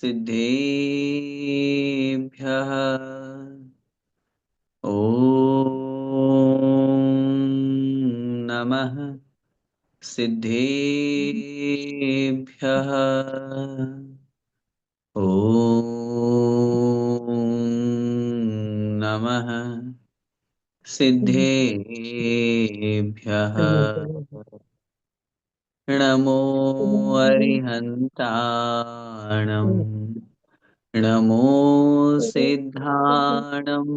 सिद्धेभ्यः। ॐ नमः सिद्धेभ्यः। ॐ नमः सिद्धेभ्यः। नमो अरिहन्ताणं नमो सिद्धाणं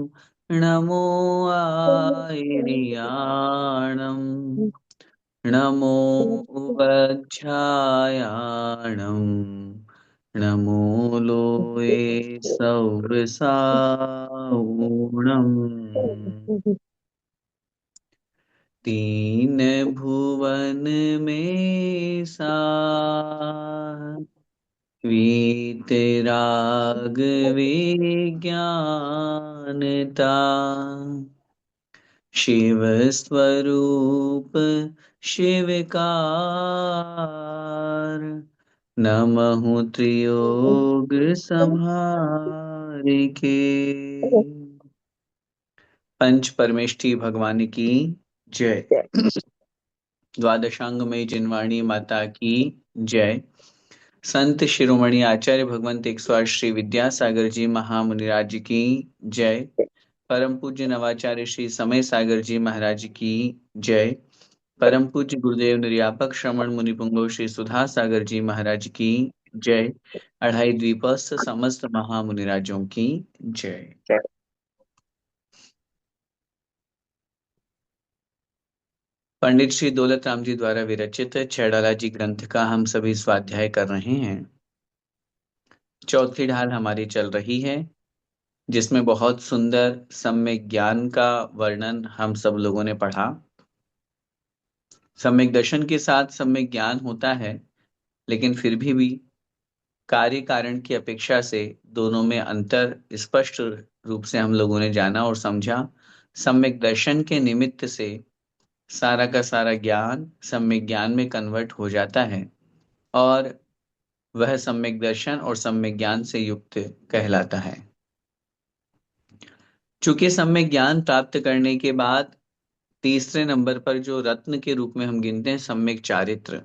नमो आयर्याणं नमो वज्झायाणं नमो लोये सौरसाऊणम्। तीन भुवन में वीतराग विज्ञानता शिव स्वरूप शिवकार नमः त्रियोग संहार के। पंच परमेष्ठी भगवान की जय। द्वादशांगमयी जिनवाणी माता की जय। संत शिरोमणि आचार्य भगवंत 108 श्री विद्यासागर जी महामुनिराज की जय। परम पूज्य नवाचार्य श्री समय सागर जी महाराज की जय। परम पूज्य गुरुदेव निर्यापक श्रमण मुनि पुंगव श्री सुधा सागर जी महाराज की जय। अढ़ाई द्वीपस्थ समस्त महामुनिराजों की जय। पंडित श्री दौलत राम जी द्वारा विरचित छैड़ाला जी ग्रंथ का हम सभी स्वाध्याय कर रहे हैं। चौथी ढाल हमारी चल रही है, जिसमें बहुत सुंदर सम्यक ज्ञान का वर्णन हम सब लोगों ने पढ़ा। सम्यक दर्शन के साथ सम्यक ज्ञान होता है, लेकिन फिर भी कार्य कारण की अपेक्षा से दोनों में अंतर स्पष्ट रूप से हम लोगों ने जाना और समझा। सम्यक दर्शन के निमित्त से सारा का सारा ज्ञान सम्यक ज्ञान में कन्वर्ट हो जाता है और वह सम्यक दर्शन और सम्यक ज्ञान से युक्त कहलाता है। चूंकि सम्यक ज्ञान प्राप्त करने के बाद तीसरे नंबर पर जो रत्न के रूप में हम गिनते हैं सम्यक चारित्र,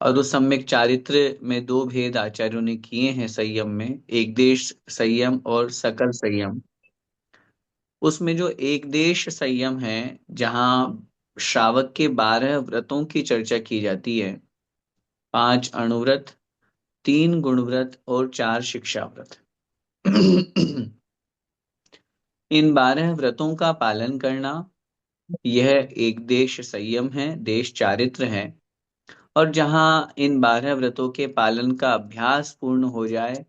और उस सम्यक चारित्र में दो भेद आचार्यों ने किए हैं संयम में, एक देश संयम और सकल संयम। उसमें जो एक देश संयम है, जहां श्रावक के 12 व्रतों की चर्चा की जाती है, 5 अणुव्रत, 3 गुणव्रत और 4 शिक्षा व्रत। इन 12 व्रतों का पालन करना, यह एक देश संयम है, देश चारित्र है। और जहां इन 12 व्रतों के पालन का अभ्यास पूर्ण हो जाए,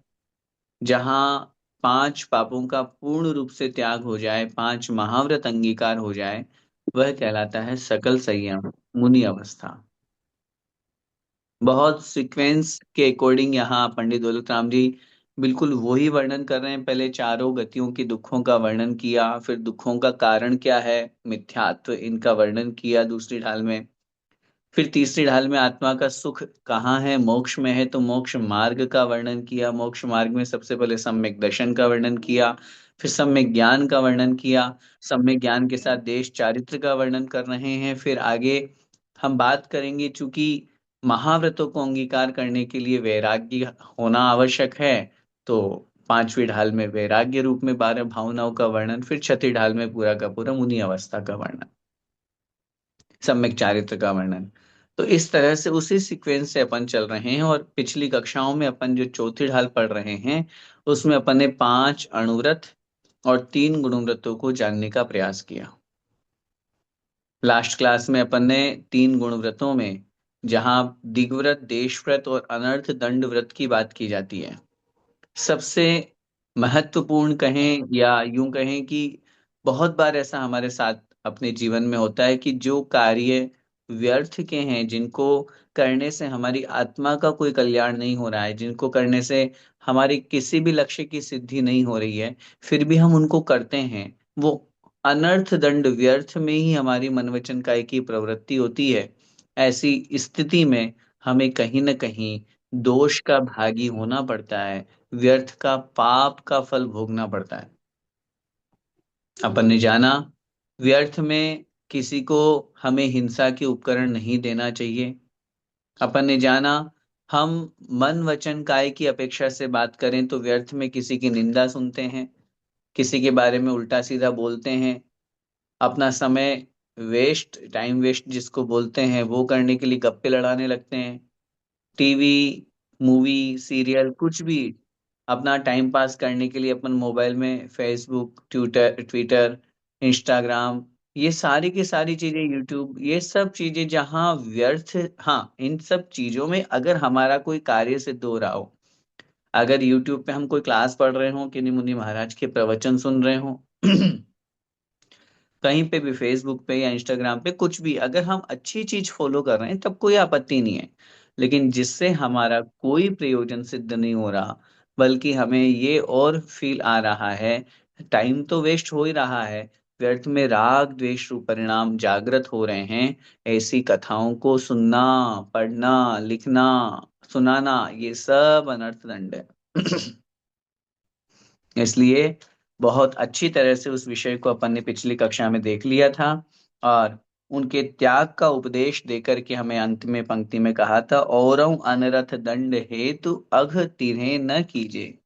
जहां 5 पापों का पूर्ण रूप से त्याग हो जाए, 5 महाव्रत अंगीकार हो जाए, वह कहलाता है सकल संयम, मुनि अवस्था। बहुत सीक्वेंस के अकॉर्डिंग यहाँ पंडित दौलत राम जी बिल्कुल वही वर्णन कर रहे हैं। पहले चारों गतियों की दुखों का वर्णन किया, फिर दुखों का कारण क्या है, मिथ्यात्व, इनका वर्णन किया दूसरी ढाल में। फिर तीसरी ढाल में आत्मा का सुख कहाँ है, मोक्ष में है, तो मोक्ष मार्ग का वर्णन किया। मोक्ष मार्ग में सबसे पहले सम्यक दर्शन का वर्णन किया, फिर सम्यक ज्ञान का वर्णन किया। सम्यक ज्ञान के साथ देश चारित्र का वर्णन कर रहे हैं। फिर आगे हम बात करेंगे, चूंकि महाव्रतों को अंगीकार करने के लिए वैराग्य होना आवश्यक है, तो पांचवी ढाल में वैराग्य रूप में 12 भावनाओं का वर्णन, फिर छठी ढाल में पूरा का पूरा मुनि अवस्था का वर्णन, सम्यक चारित्र का वर्णन। तो इस तरह से उसी सीक्वेंस से अपन चल रहे हैं। और पिछली कक्षाओं में अपन जो चौथी ढाल पढ़ रहे हैं, उसमें अपन ने 5 अणुव्रत और 3 गुणव्रतों को जानने का प्रयास किया। लास्ट क्लास में अपन ने 3 गुणव्रतों में, जहां दिग्व्रत, देशव्रत और अनर्थ दंड व्रत की बात की जाती है, सबसे महत्वपूर्ण कहें या यूं कहें कि बहुत बार ऐसा हमारे साथ अपने जीवन में होता है कि जो कार्य व्यर्थ के हैं, जिनको करने से हमारी आत्मा का कोई कल्याण नहीं हो रहा है, जिनको करने से हमारी किसी भी लक्ष्य की सिद्धि नहीं हो रही है, फिर भी हम उनको करते हैं, वो अनर्थ दंड व्यर्थ में ही हमारी मन वचन काया की प्रवृत्ति होती है। ऐसी स्थिति में हमें कहीं ना कहीं दोष का भागी होना पड़ता है, व्यर्थ का पाप का फल भोगना पड़ता है। अपन ने जाना, व्यर्थ में किसी को हमें हिंसा के उपकरण नहीं देना चाहिए। अपन ने जाना, हम मन वचन काय की अपेक्षा से बात करें तो व्यर्थ में किसी की निंदा सुनते हैं, किसी के बारे में उल्टा सीधा बोलते हैं, अपना समय वेस्ट, टाइम वेस्ट जिसको बोलते हैं, वो करने के लिए गप्पे लड़ाने लगते हैं। टीवी, मूवी, सीरियल, कुछ भी अपना टाइम पास करने के लिए अपन मोबाइल में फेसबुक, ट्विटर ट्विटर, इंस्टाग्राम, ये सारी की सारी चीजें, यूट्यूब, ये सब चीजें जहाँ व्यर्थ। हाँ, इन सब चीजों में अगर हमारा कोई कार्य सिद्ध हो रहा हो, अगर यूट्यूब पे हम कोई क्लास पढ़ रहे हो, किन्हीं मुनि महाराज के प्रवचन सुन रहे हो, कहीं पे भी फेसबुक पे या इंस्टाग्राम पे कुछ भी अगर हम अच्छी चीज फॉलो कर रहे हैं तब कोई आपत्ति नहीं है। लेकिन जिससे हमारा कोई प्रयोजन सिद्ध नहीं हो रहा, बल्कि हमें ये और फील आ रहा है, टाइम तो वेस्ट हो ही रहा है, व्यर्थ में राग द्वेष रूप परिणाम जागृत हो रहे हैं, ऐसी कथाओं को सुनना, पढ़ना, लिखना, सुनाना, ये सब अनर्थ दंड है। इसलिए बहुत अच्छी तरह से उस विषय को अपन ने पिछली कक्षा में देख लिया था, और उनके त्याग का उपदेश देकर के हमें अंत में पंक्ति में कहा था, औरं अनरथ दंड हेतु अघ तिन्हे न कीजे।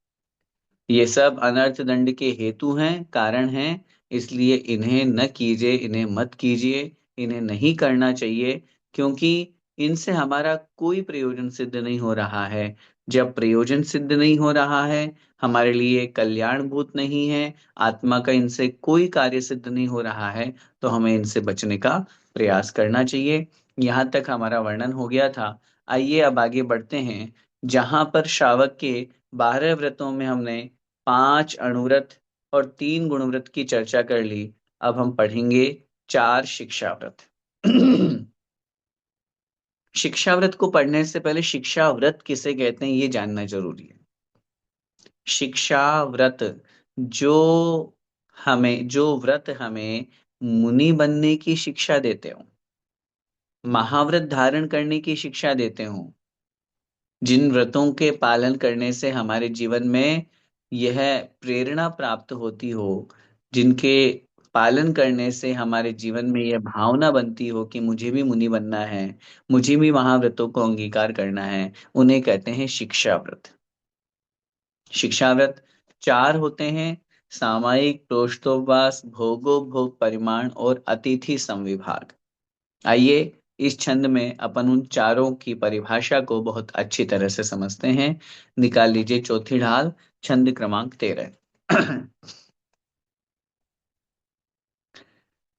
ये सब अनर्थ दंड के हेतु हैं, कारण हैं, इसलिए इन्हें न कीजिए, इन्हें मत कीजिए, इन्हें नहीं करना चाहिए, क्योंकि इनसे हमारा कोई प्रयोजन सिद्ध नहीं हो रहा है। जब प्रयोजन सिद्ध नहीं हो रहा है, हमारे लिए कल्याणभूत नहीं है, आत्मा का इनसे कोई कार्य सिद्ध नहीं हो रहा है, तो हमें इनसे बचने का प्रयास करना चाहिए। यहाँ तक हमारा वर्णन हो गया था। आइए अब आगे बढ़ते हैं। जहां पर श्रावक के 12 व्रतों में हमने 5 अणुव्रत और 3 गुणव्रत की चर्चा कर ली, अब हम पढ़ेंगे 4 शिक्षाव्रत। शिक्षाव्रत को पढ़ने से पहले शिक्षाव्रत किसे कहते हैं ये जानना जरूरी है। शिक्षाव्रत, जो जो व्रत हमें मुनि बनने की शिक्षा देते हो, महाव्रत धारण करने की शिक्षा देते हो, जिन व्रतों के पालन करने से हमारे जीवन में यह प्रेरणा प्राप्त होती हो, जिनके पालन करने से हमारे जीवन में यह भावना बनती हो कि मुझे भी मुनि बनना है, मुझे भी महाव्रतों को अंगीकार करना है, उन्हें कहते हैं शिक्षाव्रत। शिक्षाव्रत 4 होते हैं: सामायिक, प्रोष्ठोपवास, भोगोपभोग परिमाण और अतिथि संविभाग। आइए इस छंद में अपन उन चारों की परिभाषा को बहुत अच्छी तरह से समझते हैं। निकाल लीजिए चौथी ढाल, छंद क्रमांक 13।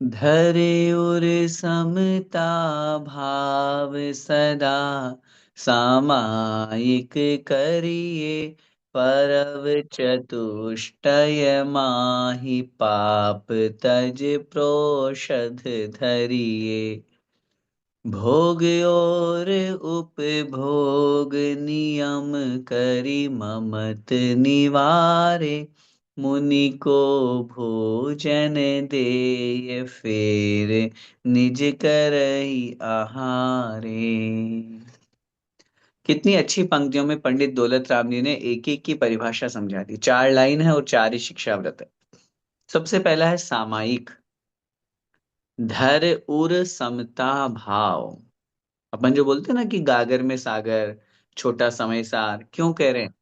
धरे उर समता भाव सदा, सामायिक करिए परव चतुष्टय माहि, पाप तज प्रोषध धरिए, भोग और उपभोग नियम करि ममत निवारे, मुनि को भोजन देय फेर निज करहि आहारे। कितनी अच्छी पंक्तियों में पंडित दौलत राम जी ने एक एक की परिभाषा समझा दी। 4 लाइन है और 4 ही शिक्षाव्रत है। सबसे पहला है सामायिक। धर उर समता भाव। अपन जो बोलते हैं ना कि गागर में सागर, छोटा समय सार, क्यों कह रहे हैं?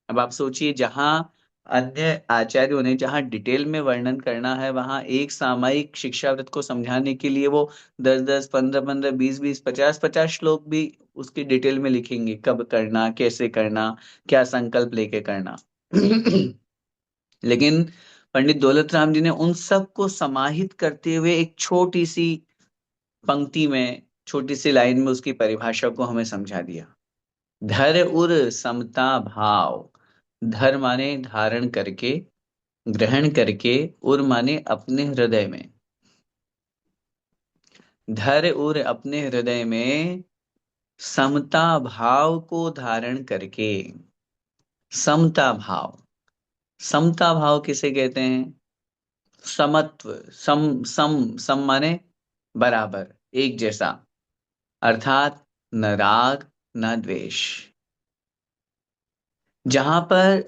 अब आप सोचिए, जहां अन्य आचार्यों ने जहां डिटेल में वर्णन करना है, वहां एक सामायिक शिक्षाव्रत को समझाने के लिए वो 10-10, 15-15, 20-20, 50-50 श्लोक भी उसकी डिटेल में लिखेंगे, कब करना, कैसे करना, क्या संकल्प लेके करना। लेकिन पंडित दौलत राम जी ने उन सब को समाहित करते हुए एक छोटी सी पंक्ति में, छोटी सी लाइन में उसकी परिभाषा को हमें समझा दिया। धर उर समता भाव। धर माने धारण करके, ग्रहण करके, उर माने अपने हृदय में। धर उर अपने हृदय में समता भाव को धारण करके। समता भाव, समता भाव किसे कहते हैं? समत्व, सम सम सम माने बराबर, एक जैसा, अर्थात न राग न द्वेष। जहां पर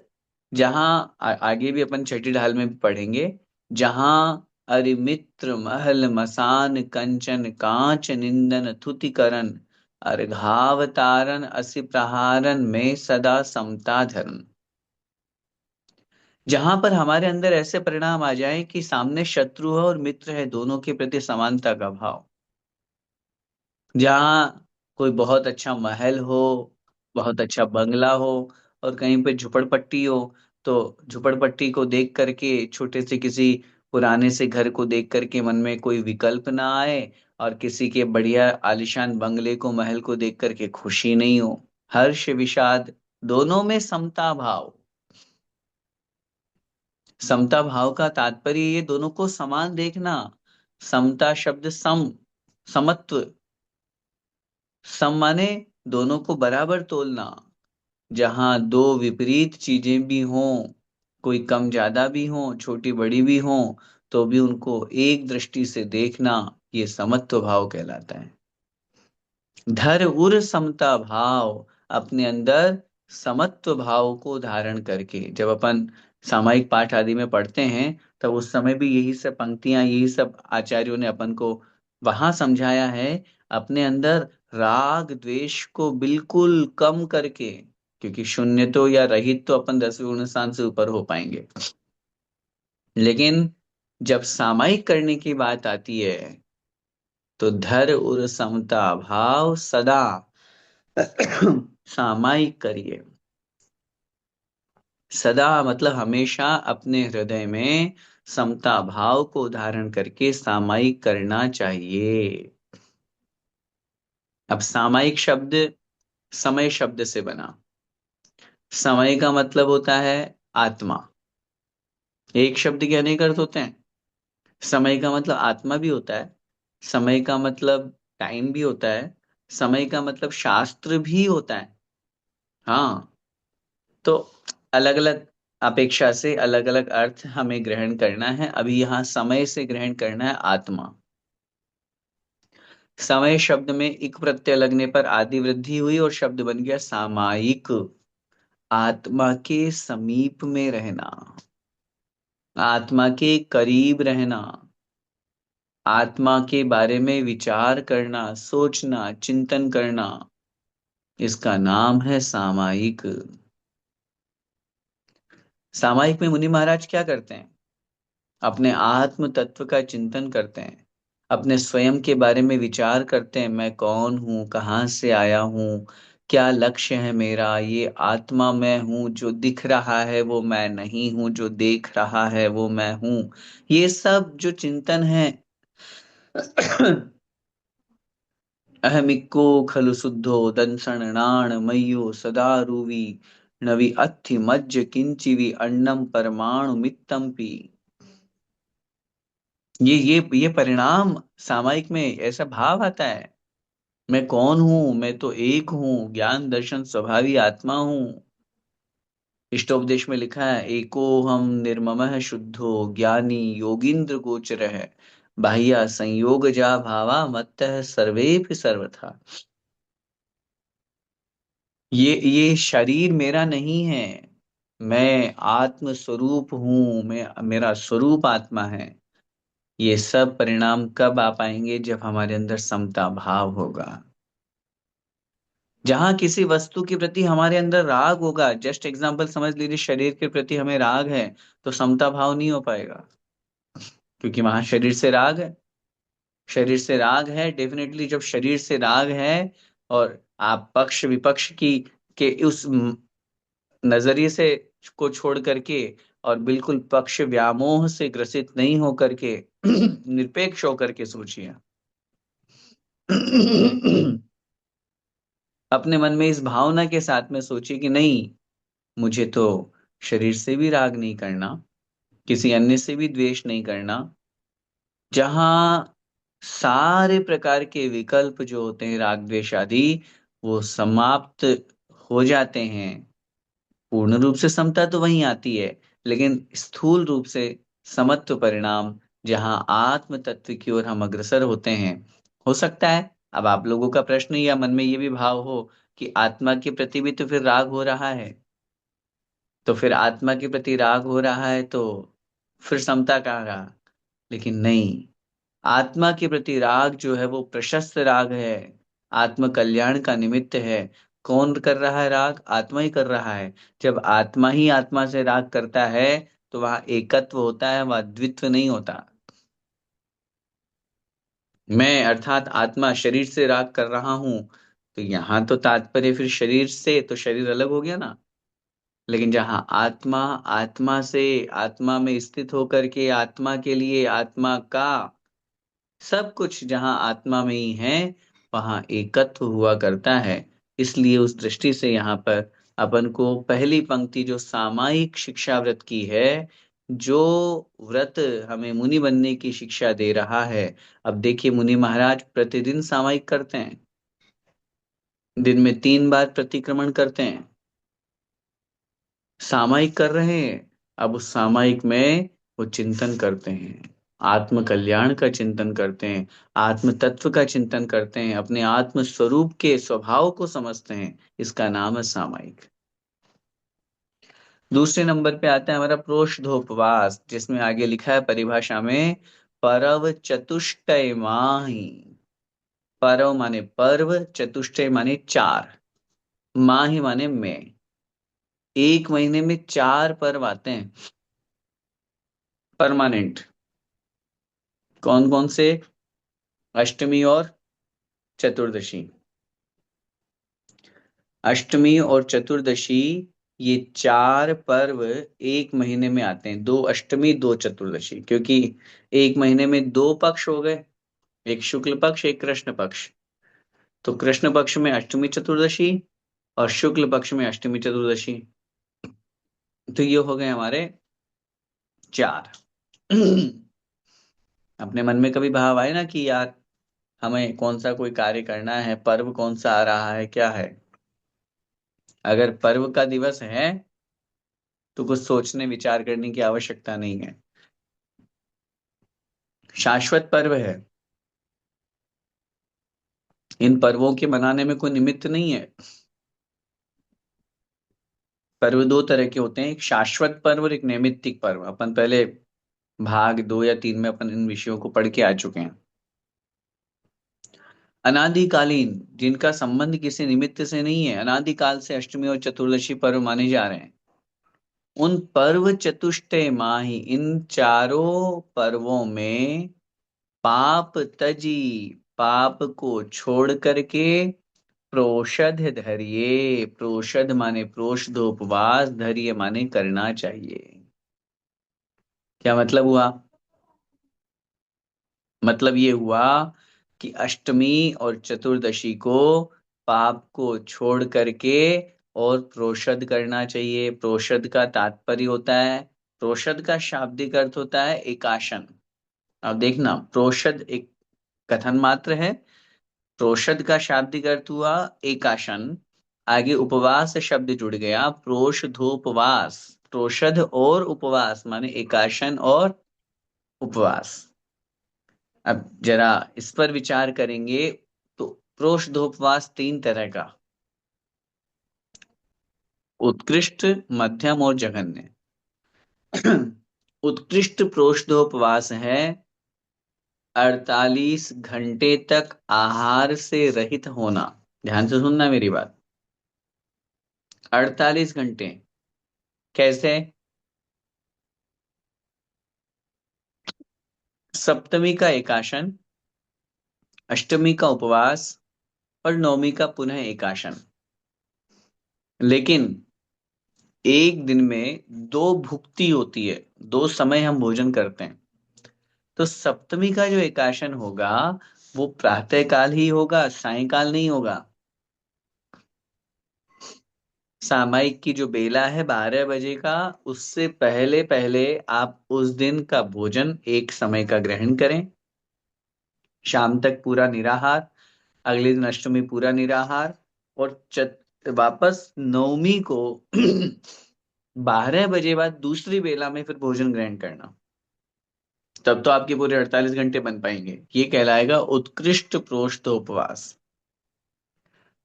जहां आगे भी अपन छठी ढाल में भी पढ़ेंगे। जहां अरि मित्र महल मसान कंचन कांच निंदन थुति करन अर्घावतारन असि प्रहारन में सदा समता धरन। जहां पर हमारे अंदर ऐसे परिणाम आ जाएं कि सामने शत्रु है और मित्र है, दोनों के प्रति समानता का भाव। जहाँ कोई बहुत अच्छा महल हो, बहुत अच्छा बंगला हो, और कहीं पे झुपड़पट्टी हो, तो झुपड़पट्टी को देख करके, छोटे से किसी पुराने से घर को देख करके मन में कोई विकल्प ना आए, और किसी के बढ़िया आलीशान बंगले को, महल को देख करके खुशी नहीं हो। हर्ष विषाद दोनों में समता भाव। समता भाव का तात्पर्य ये दोनों को समान देखना। समता शब्द सम, समत्व। सम माने दोनों को बराबर तोलना। जहां दो विपरीत चीजें भी हों, कोई कम ज्यादा भी हो, छोटी बड़ी भी हो, तो भी उनको एक दृष्टि से देखना, ये समत्व भाव कहलाता है। धर उर समता भाव, अपने अंदर समत्व भाव को धारण करके। जब अपन सामायिक पाठ आदि में पढ़ते हैं, तब उस समय भी यही सब पंक्तियां, यही सब आचार्यों ने अपन को वहां समझाया है। अपने अंदर राग द्वेष को बिल्कुल कम करके, क्योंकि शून्य तो या रहित तो अपन 10वें गुण स्थान से ऊपर हो पाएंगे, लेकिन जब सामायिक करने की बात आती है, तो धर उर समता भाव सदा सामायिक करिए। सदा मतलब हमेशा अपने हृदय में समता भाव को धारण करके सामायिक करना चाहिए। अब सामायिक शब्द समय शब्द से बना। समय का मतलब होता है आत्मा। एक शब्द के अनेक अर्थ होते हैं। समय का मतलब आत्मा भी होता है, समय का मतलब टाइम भी होता है, समय का मतलब शास्त्र भी होता है। हाँ, तो अलग अलग अपेक्षा से अलग अलग अर्थ हमें ग्रहण करना है। अभी यहाँ समय से ग्रहण करना है आत्मा। समय शब्द में इक प्रत्यय लगने पर आदि वृद्धि हुई और शब्द बन गया सामायिक। आत्मा के समीप में रहना, आत्मा के करीब रहना, आत्मा के बारे में विचार करना, सोचना, चिंतन करना, इसका नाम है सामायिक। सामायिक में मुनि महाराज क्या करते हैं? अपने आत्म तत्व का चिंतन करते हैं, अपने स्वयं के बारे में विचार करते हैं। मैं कौन हूँ, कहाँ से आया हूँ, क्या लक्ष्य है मेरा, ये आत्मा मैं हूँ, जो दिख रहा है वो मैं नहीं हूँ, जो देख रहा है वो मैं हूँ। ये सब जो चिंतन है अहमिको खलु शुद्धो दंसणाण मय्यो सदा रुवी नवि अत्थि मज्ज किंचिवि अन्नम परमाणु मित्तम पी। ये परिणाम सामायिक में ऐसा भाव आता है। मैं कौन हूं? मैं तो एक हूँ, ज्ञान दर्शन स्वभावी आत्मा हूँ। इष्टोपदेश में लिखा है, एको हम निर्ममः शुद्धो ज्ञानी योगींद्र गोचर है बाह्य संयोग जा भावा मत्तः सर्वेपि सर्वथा। ये शरीर मेरा नहीं है, मैं आत्म स्वरूप हूं, मैं मेरा स्वरूप आत्मा है। ये सब परिणाम कब आ पाएंगे? जब हमारे अंदर समता भाव होगा। जहां किसी वस्तु के प्रति हमारे अंदर राग होगा, जस्ट एग्जांपल समझ लीजिए, शरीर के प्रति हमें राग है, तो समता भाव नहीं हो पाएगा, क्योंकि वहां शरीर से राग है। शरीर से राग है, डेफिनेटली जब शरीर से राग है, और आप पक्ष विपक्ष की के उस नजरिए से को छोड़ करके, और बिल्कुल पक्ष व्यामोह से ग्रसित नहीं होकर के निरपेक्ष होकर के सोचिए। अपने मन में इस भावना के साथ में सोचिए कि नहीं, मुझे तो शरीर से भी राग नहीं करना, किसी अन्य से भी द्वेष नहीं करना। जहां सारे प्रकार के विकल्प जो होते हैं, राग द्वेष आदि, वो समाप्त हो जाते हैं। पूर्ण रूप से समता तो वहीं आती है, लेकिन स्थूल रूप से समत्व परिणाम, जहां आत्म तत्व की ओर हम अग्रसर होते हैं। हो सकता है अब आप लोगों का प्रश्न या मन में ये भी भाव हो कि आत्मा के प्रति भी तो फिर राग हो रहा है। तो फिर आत्मा के प्रति राग हो रहा है तो फिर समता कहाँ रहा? लेकिन नहीं, आत्मा के प्रति राग जो है वो प्रशस्त राग है, आत्म कल्याण का निमित्त है। कौन कर रहा है राग? आत्मा ही कर रहा है। जब आत्मा ही आत्मा से राग करता है तो वहां एकत्व होता है, वहां द्वित्व नहीं होता। मैं अर्थात आत्मा शरीर से राग कर रहा हूं, तो यहां तो तात्पर्य फिर शरीर से, तो शरीर अलग हो गया ना। लेकिन जहां आत्मा आत्मा से, आत्मा में स्थित होकर के आत्मा के लिए, आत्मा का सब कुछ जहां आत्मा में ही है, वहां एकत्व हुआ करता है। इसलिए उस दृष्टि से यहाँ पर अपन को पहली पंक्ति जो सामायिक शिक्षा व्रत की है, जो व्रत हमें मुनि बनने की शिक्षा दे रहा है। अब देखिए, मुनि महाराज प्रतिदिन सामायिक करते हैं, दिन में 3 बार प्रतिक्रमण करते हैं, सामायिक कर रहे हैं। अब उस सामायिक में वो चिंतन करते हैं, आत्म कल्याण का चिंतन करते हैं, आत्म तत्व का चिंतन करते हैं, अपने आत्म स्वरूप के स्वभाव को समझते हैं। इसका नाम है सामायिक। दूसरे नंबर पे आता है हमारा प्रोषधोपवास, जिसमें आगे लिखा है परिभाषा में, परव चतुष्टय माही। परव माने पर्व, चतुष्टय माने 4, माही माने में। एक महीने में 4 पर्व आते हैं परमानेंट। कौन कौन से? अष्टमी और चतुर्दशी। अष्टमी और चतुर्दशी, ये 4 पर्व एक महीने में आते हैं। 2 अष्टमी 2 चतुर्दशी, क्योंकि एक महीने में 2 पक्ष हो गए, एक शुक्ल पक्ष एक कृष्ण पक्ष। तो कृष्ण पक्ष में अष्टमी चतुर्दशी और शुक्ल पक्ष में अष्टमी चतुर्दशी। तो ये हो गए हमारे 4। अपने मन में कभी भाव आए ना कि यार हमें कौन सा कोई कार्य करना है, पर्व कौन सा आ रहा है, क्या है? अगर पर्व का दिवस है तो कुछ सोचने विचार करने की आवश्यकता नहीं है। शाश्वत पर्व है। इन पर्वों के मनाने में कोई निमित्त नहीं है। पर्व 2 तरह के होते हैं, एक शाश्वत पर्व और एक नैमित्तिक पर्व। अपन पहले भाग 2 या 3 में अपन इन विषयों को पढ़ के आ चुके हैं। अनादिकालीन, जिनका संबंध किसी निमित्त से नहीं है, अनादिकाल से अष्टमी और चतुर्दशी पर्व माने जा रहे हैं, उन पर्व चतुष्टय माही, इन चारों पर्वों में पाप तजी, पाप को छोड़ करके प्रोषध धरिये। प्रोषध माने प्रोषधोपवास, धैर्य माने करना चाहिए। क्या मतलब हुआ? मतलब ये हुआ कि अष्टमी और चतुर्दशी को पाप को छोड़ करके और प्रोषध करना चाहिए। प्रोषध का तात्पर्य होता है, प्रोषध का शाब्दिक अर्थ होता है एकाशन। अब देखना, प्रोषध एक कथन मात्र है, प्रोषद का शाब्दिक अर्थ हुआ एकाशन। आगे उपवास शब्द जुड़ गया, प्रोषधोपवास। प्रोषद और उपवास माने एकाशन और उपवास। अब जरा इस पर विचार करेंगे तो प्रोषधोपवास 3 तरह का, उत्कृष्ट, मध्यम और जघन्य। उत्कृष्ट प्रोषधोपवास है 48 घंटे तक आहार से रहित होना। ध्यान से सुनना मेरी बात। 48 घंटे। कैसे? सप्तमी का एकाशन, अष्टमी का उपवास और नवमी का पुनः एकाशन। लेकिन एक दिन में 2 भुक्ति होती है, 2 समय हम भोजन करते हैं। तो सप्तमी का जो एकाशन होगा वो प्रातः काल ही होगा, सायंकाल नहीं होगा। सामायिक की जो बेला है 12 बजे का, उससे पहले पहले आप उस दिन का भोजन एक समय का ग्रहण करें। शाम तक पूरा निराहार, अगले दिन अष्टमी पूरा निराहार, और वापस नवमी को 12 बजे बाद दूसरी बेला में फिर भोजन ग्रहण करना। तब तो आपके पूरे 48 घंटे बन पाएंगे। ये कहलाएगा उत्कृष्ट प्रोष्ठोपवास।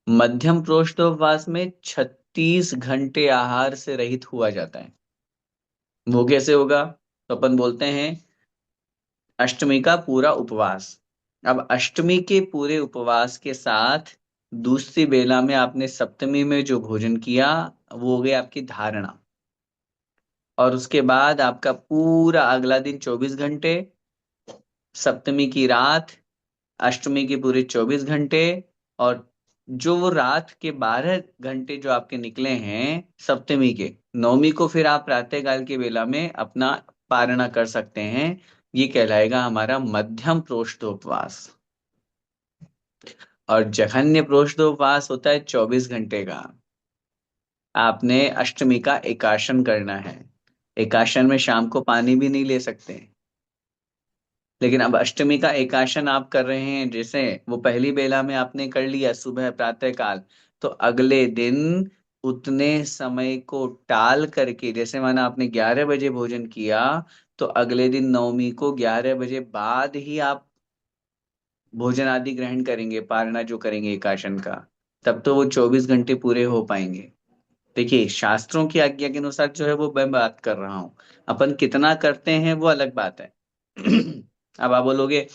मध्यम प्रोष्ठोपवास में 30 घंटे आहार से रहित हुआ जाता है। वो कैसे होगा? तो अपन बोलते हैं अष्टमी का पूरा उपवास। अब अष्टमी के पूरे उपवास के साथ दूसरी बेला में आपने सप्तमी में जो भोजन किया, वो हो गई आपकी धारणा। और उसके बाद आपका पूरा अगला दिन 24 घंटे, सप्तमी की रात, अष्टमी के पूरे 24 घंटे, और जो वो रात के 12 घंटे जो आपके निकले हैं सप्तमी के, नवमी को फिर आप प्रातःकाल की बेला में अपना पारणा कर सकते हैं। ये कहलाएगा हमारा मध्यम प्रोष्ठोपवास। और जघन्य प्रोष्ठोपवास होता है 24 घंटे का। आपने अष्टमी का एकाशन करना है। एकाशन में शाम को पानी भी नहीं ले सकते। लेकिन अब अष्टमी का एकाशन आप कर रहे हैं, जैसे वो पहली बेला में आपने कर लिया सुबह प्रातः काल, तो अगले दिन उतने समय को टाल करके, जैसे माना आपने 11 बजे भोजन किया, तो अगले दिन नवमी को 11 बजे बाद ही आप भोजन आदि ग्रहण करेंगे, पारणा जो करेंगे एकाशन का। तब तो वो 24 घंटे पूरे हो पाएंगे। देखिए, शास्त्रों की आज्ञा के अनुसार जो है वो मैं बात कर रहा हूं। अपन कितना करते हैं वो अलग बात है। अब आप बोलोगे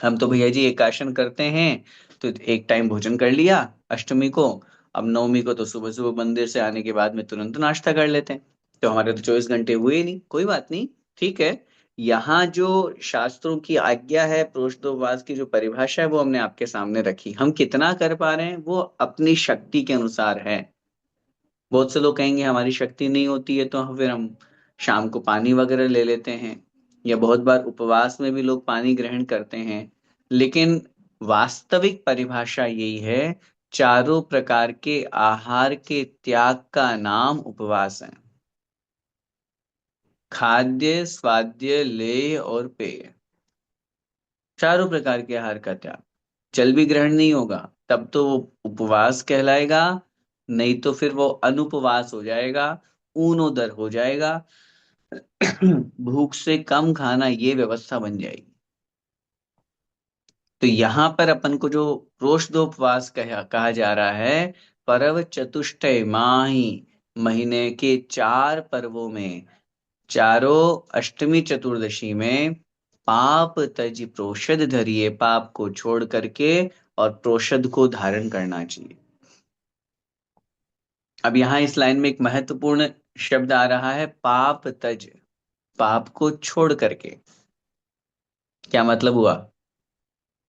हम तो भैया जी एकाशन करते हैं, तो एक टाइम भोजन कर लिया अष्टमी को, अब नवमी को तो सुबह सुबह मंदिर से आने के बाद में तुरंत नाश्ता कर लेते हैं, तो हमारे तो 24 घंटे हुए ही नहीं। कोई बात नहीं, ठीक है। यहाँ जो शास्त्रों की आज्ञा है, प्रोष्ठोपवास की जो परिभाषा है, वो हमने आपके सामने रखी। हम कितना कर पा रहे हैं वो अपनी शक्ति के अनुसार है। बहुत से लोग कहेंगे हमारी शक्ति नहीं होती है, तो फिर हम शाम को पानी वगैरह ले लेते हैं, या बहुत बार उपवास में भी लोग पानी ग्रहण करते हैं। लेकिन वास्तविक परिभाषा यही है, चारों प्रकार के आहार के त्याग का नाम उपवास है। खाद्य, स्वाद्य, लेय और पेय, चारों प्रकार के आहार का त्याग। जल भी ग्रहण नहीं होगा तब तो वो उपवास कहलाएगा, नहीं तो फिर वो अनुपवास हो जाएगा, ऊनोदर हो जाएगा। भूख से कम खाना, ये व्यवस्था बन जाएगी। तो यहाँ पर अपन को जो प्रोष्ठोपवास कहा जा रहा है, पर्व चतुष्टय माही, महीने के 4 पर्वों में, चारों अष्टमी चतुर्दशी में पाप तज प्रोषद धरिए, पाप को छोड़ करके और प्रोषद को धारण करना चाहिए। अब यहाँ इस लाइन में एक महत्वपूर्ण शब्द आ रहा है, पाप तज, पाप को छोड़ करके। क्या मतलब हुआ?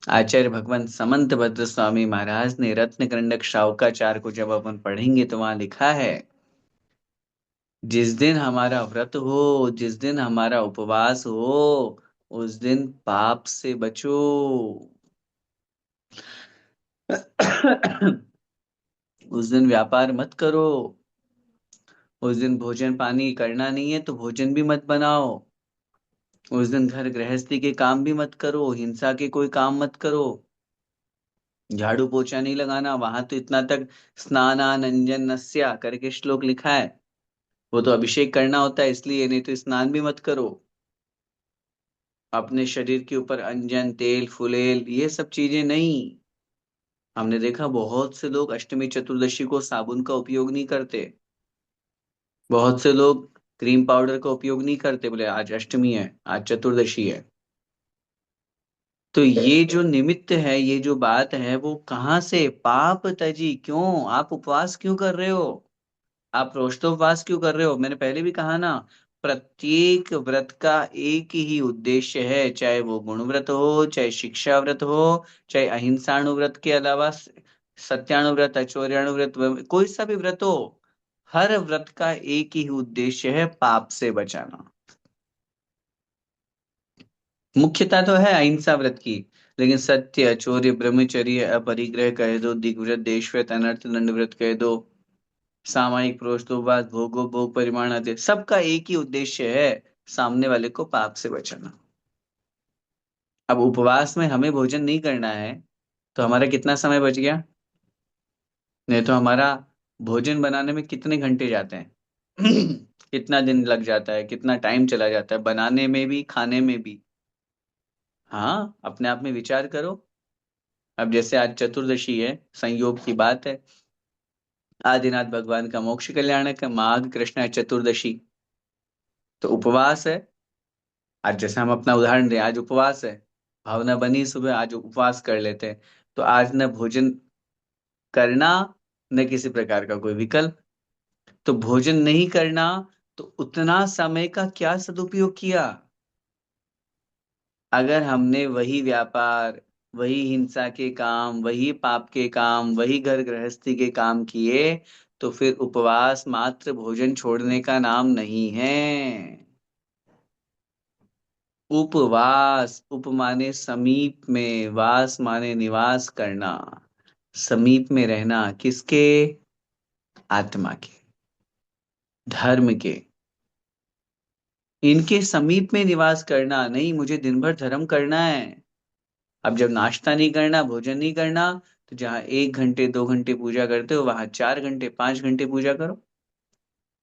आचार्य भगवान समंत भद्र स्वामी महाराज ने रत्न कंडक शावकाचार को जब अपन पढ़ेंगे तो वहां लिखा है, जिस दिन हमारा व्रत हो, जिस दिन हमारा उपवास हो, उस दिन पाप से बचो। उस दिन व्यापार मत करो। उस दिन भोजन पानी करना नहीं है तो भोजन भी मत बनाओ। उस दिन घर गृहस्थी के काम भी मत करो, हिंसा के कोई काम मत करो, झाड़ू पोछा नहीं लगाना। वहां तो इतना तक स्नानानंजनस्य करके श्लोक लिखा है, वो तो अभिषेक करना होता है इसलिए, नहीं तो स्नान भी मत करो। अपने शरीर के ऊपर अंजन, तेल, फुलेल, ये सब चीजें नहीं। हमने देखा बहुत से लोग अष्टमी चतुर्दशी को साबुन का उपयोग नहीं करते। बहुत से लोग क्रीम पाउडर का उपयोग नहीं करते, बोले आज अष्टमी है, आज चतुर्दशी है। तो ये जो निमित्त है, ये जो बात है, वो कहाँ से? पाप तजी। क्यों आप उपवास क्यों कर रहे हो? आप रोष्टोपवास क्यों कर रहे हो? मैंने पहले भी कहा ना, प्रत्येक व्रत का एक ही उद्देश्य है, चाहे वो गुण व्रत हो, चाहे शिक्षा व्रत हो, चाहे अहिंसाणु के अलावा सत्याणुव्रत, अचौर्याणुव्रत, कोई सा भी व्रत हो, हर व्रत का एक ही उद्देश्य है, पाप से बचाना। मुख्यता तो है अहिंसा व्रत की, लेकिन सत्य, चौर्य, ब्रह्मचर्य, अपरिग्रह कह दो, दिग्व्रत, देशव्रत, अनर्थ दंड व्रत कह दो, सामायिक प्रोष्ठोपवास, भोगो भोग परिमाण आदि, सबका एक ही उद्देश्य है, सामने वाले को पाप से बचाना। अब उपवास में हमें भोजन नहीं करना है, तो हमारा कितना समय बच गया? नहीं तो हमारा भोजन बनाने में कितने घंटे जाते हैं? कितना दिन लग जाता है, कितना टाइम चला जाता है बनाने में भी, खाने में भी। हाँ, अपने आप में विचार करो। अब जैसे आज चतुर्दशी है, संयोग की बात है, आदिनाथ भगवान का मोक्ष कल्याणक है, माघ कृष्ण चतुर्दशी तो उपवास है। आज जैसे हम अपना उदाहरण दें, आज उपवास है, भावना बनी सुबह आज उपवास कर लेते हैं, तो आज न भोजन करना, न किसी प्रकार का कोई विकल्प। तो भोजन नहीं करना, तो उतना समय का क्या सदुपयोग किया। अगर हमने वही व्यापार, वही हिंसा के काम, वही पाप के काम, वही घर गृहस्थी के काम किए, तो फिर उपवास मात्र भोजन छोड़ने का नाम नहीं है। उपवास, उप माने समीप में, वास माने निवास करना, समीप में रहना, किसके? आत्मा के, धर्म के, इनके समीप में निवास करना। नहीं, मुझे दिन भर धर्म करना है। अब जब नाश्ता नहीं करना, भोजन नहीं करना, तो जहां 1 घंटे 2 घंटे पूजा करते हो, वहां 4 घंटे 5 घंटे पूजा करो।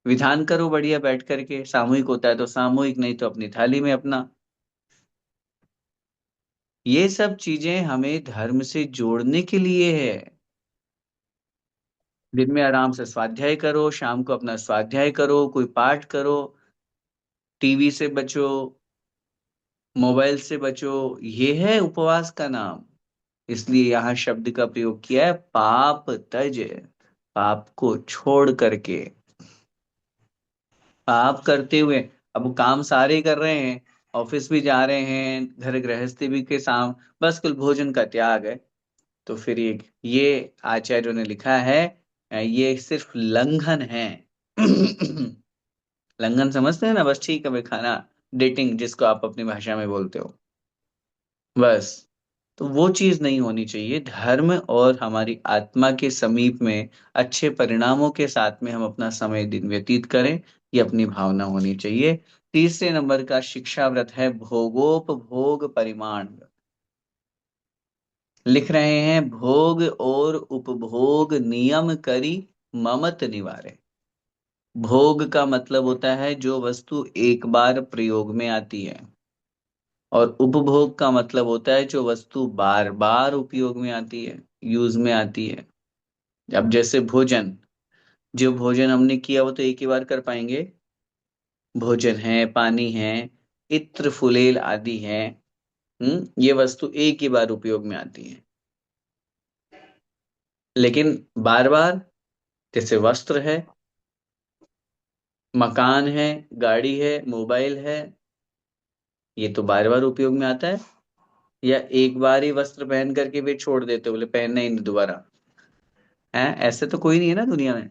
विधान करो बढ़िया बैठ करके, सामूहिक होता है तो सामूहिक, नहीं तो अपनी थाली में अपना। ये सब चीजें हमें धर्म से जोड़ने के लिए है। दिन में आराम से स्वाध्याय करो, शाम को अपना स्वाध्याय करो, कोई पाठ करो, टीवी से बचो, मोबाइल से बचो। ये है उपवास का नाम। इसलिए यहाँ शब्द का प्रयोग किया है, पाप तज, पाप को छोड़ करके। पाप करते हुए, अब वो काम सारे कर रहे हैं, ऑफिस भी जा रहे हैं, घर गृहस्थी भी के साम, बस कुल भोजन का त्याग है। तो फिर ये आचार्यों ने लिखा है, ये सिर्फ लंघन है। लंघन समझते हैं ना, बस ठीक है भाई, खाना, डेटिंग जिसको आप अपनी भाषा में बोलते हो, बस। तो वो चीज नहीं होनी चाहिए। धर्म और हमारी आत्मा के समीप में अच्छे परिणामों के साथ में हम अपना समय दिन व्यतीत करें, ये अपनी भावना होनी चाहिए। तीसरे नंबर का शिक्षा व्रत है भोगोपभोग परिमाण। लिख रहे हैं, भोग और उपभोग नियम करी ममत निवारे। भोग का मतलब होता है जो वस्तु एक बार प्रयोग में आती है, और उपभोग का मतलब होता है जो वस्तु बार बार उपयोग में आती है, यूज में आती है। अब जैसे भोजन, जो भोजन हमने किया वो तो एक ही बार कर पाएंगे। भोजन है, पानी है, इत्र फुलेल आदि है, ये वस्तु एक ही बार उपयोग में आती है। लेकिन बार बार, जैसे वस्त्र है, मकान है, गाड़ी है, मोबाइल है, ये तो बार बार उपयोग में आता है। या एक बार ही वस्त्र पहन करके भी छोड़ देते हो, बोले पहनना ही नहीं दोबारा, है ऐसे तो कोई नहीं है ना दुनिया में।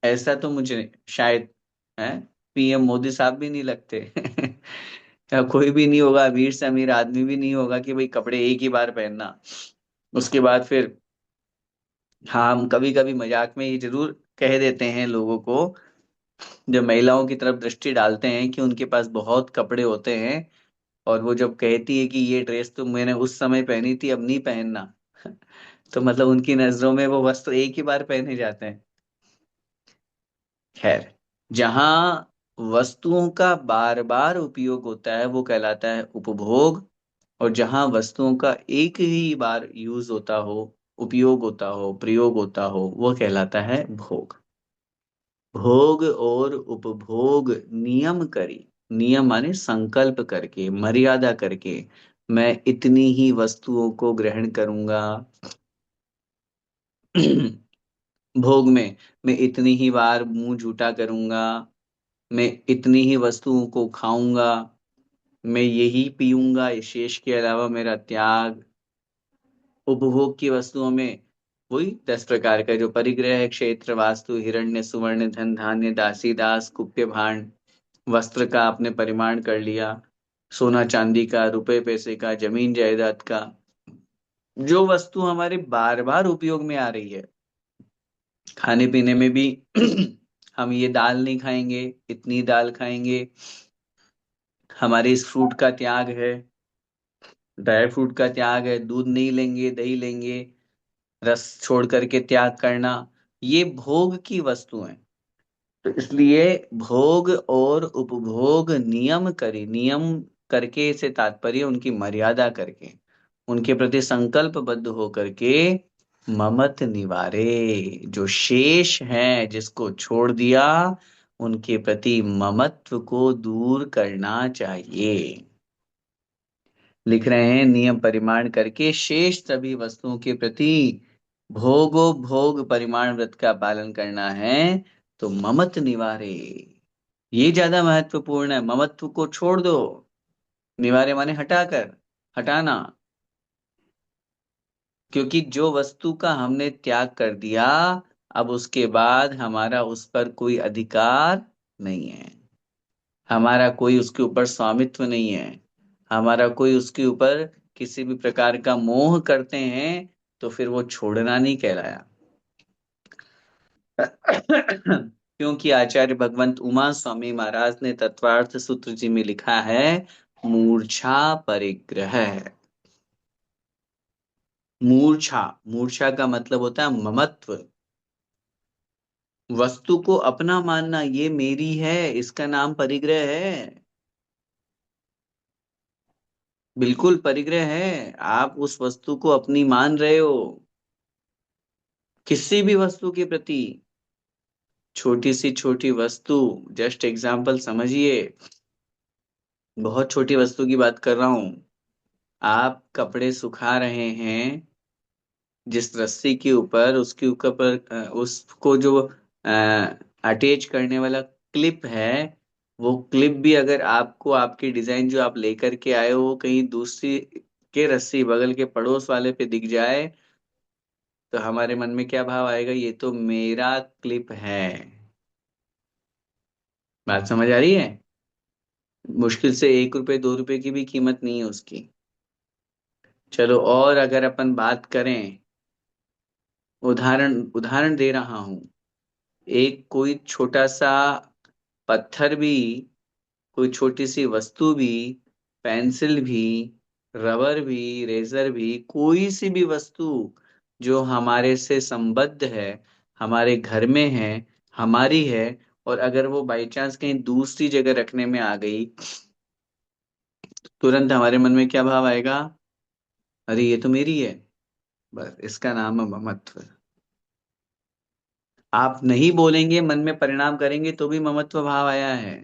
ऐसा तो मुझे शायद है, पीएम मोदी साहब भी नहीं लगते। या कोई भी नहीं होगा, अमीर से अमीर आदमी भी नहीं होगा कि भाई कपड़े एक ही बार पहनना, उसके बाद फिर। हाँ, हम कभी कभी मजाक में ये जरूर कह देते हैं लोगों को, जब महिलाओं की तरफ दृष्टि डालते हैं कि उनके पास बहुत कपड़े होते हैं, और वो जब कहती है कि ये ड्रेस तो मैंने उस समय पहनी थी, अब नहीं पहनना, तो मतलब उनकी नजरों में वो वस्त्र एक ही बार पहने जाते हैं। खैर, जहां वस्तुओं का बार बार उपयोग होता है वो कहलाता है उपभोग, और जहां वस्तुओं का एक ही बार यूज होता हो, उपयोग होता हो, प्रयोग होता हो, वो कहलाता है भोग। भोग और उपभोग नियम करी, नियम माने संकल्प करके, मर्यादा करके, मैं इतनी ही वस्तुओं को ग्रहण करूंगा। भोग में मैं इतनी ही बार मुंह झूठा करूंगा, मैं इतनी ही वस्तुओं को खाऊंगा, मैं यही पीऊंगा, इस शेष के अलावा मेरा त्याग। उपभोग की वस्तुओं में वही 10 प्रकार का जो परिग्रह है, क्षेत्र, वास्तु, हिरण्य, सुवर्ण, धन, धान्य, दासी दास, कुप्य भांड। वस्त्र का आपने परिमाण कर लिया, सोना चांदी का, रुपए पैसे का, जमीन जायदाद का। जो वस्तु हमारे बार बार उपयोग में आ रही है, खाने पीने में भी, हम ये दाल नहीं खाएंगे, इतनी दाल खाएंगे, हमारे इस फ्रूट का त्याग है, ड्राई फ्रूट का त्याग है, दूध नहीं लेंगे, दही लेंगे, रस छोड़ करके त्याग करना, ये भोग की वस्तु है। तो इसलिए भोग और उपभोग नियम करे, नियम करके से तात्पर्य उनकी मर्यादा करके, उनके प्रति संकल्पबद्ध हो करके ममत निवारे, जो शेष है जिसको छोड़ दिया, उनके प्रति ममत्व को दूर करना चाहिए। लिख रहे हैं, नियम परिमाण करके शेष सभी वस्तुओं के प्रति भोगो भोग परिमाण व्रत का पालन करना है, तो ममत निवारे, ये ज्यादा महत्वपूर्ण है। ममत्व को छोड़ दो, निवारे माने हटाकर, हटाना। क्योंकि जो वस्तु का हमने त्याग कर दिया, अब उसके बाद हमारा उस पर कोई अधिकार नहीं है, हमारा कोई उसके ऊपर स्वामित्व नहीं है, हमारा कोई उसके ऊपर किसी भी प्रकार का मोह करते हैं, तो फिर वो छोड़ना नहीं कहलाया। क्योंकि आचार्य भगवंत उमा स्वामी महाराज ने तत्वार्थ सूत्र जी में लिखा है, मूर्छा परिग्रह। मूर्छा, मूर्छा का मतलब होता है ममत्व, वस्तु को अपना मानना, ये मेरी है, इसका नाम परिग्रह है। बिल्कुल परिग्रह है, आप उस वस्तु को अपनी मान रहे हो, किसी भी वस्तु के प्रति। छोटी सी छोटी वस्तु, जस्ट एग्जाम्पल समझिए, बहुत छोटी वस्तु की बात कर रहा हूं। आप कपड़े सुखा रहे हैं, जिस रस्सी के ऊपर, उसके ऊपर उसको जो अटैच करने वाला क्लिप है, वो क्लिप भी अगर आपको, आपकी डिजाइन जो आप लेकर के आए हो, कहीं दूसरी के रस्सी बगल के पड़ोस वाले पे दिख जाए, तो हमारे मन में क्या भाव आएगा, ये तो मेरा क्लिप है। बात समझ आ रही है? मुश्किल से 1 रुपए 2 रुपए की भी कीमत नहीं है उसकी। चलो, और अगर अपन बात करें, उदाहरण उदाहरण दे रहा हूं, एक कोई छोटा सा पत्थर भी, कोई छोटी सी वस्तु भी, पेंसिल भी, रबर भी, रेजर भी, कोई सी भी वस्तु जो हमारे से संबद्ध है, हमारे घर में है, हमारी है, और अगर वो बाई चांस कहीं दूसरी जगह रखने में आ गई, तुरंत हमारे मन में क्या भाव आएगा, अरे ये तो मेरी है। बस इसका नाम है ममत्व। आप नहीं बोलेंगे, मन में परिणाम करेंगे, तो भी ममत्व भाव आया है।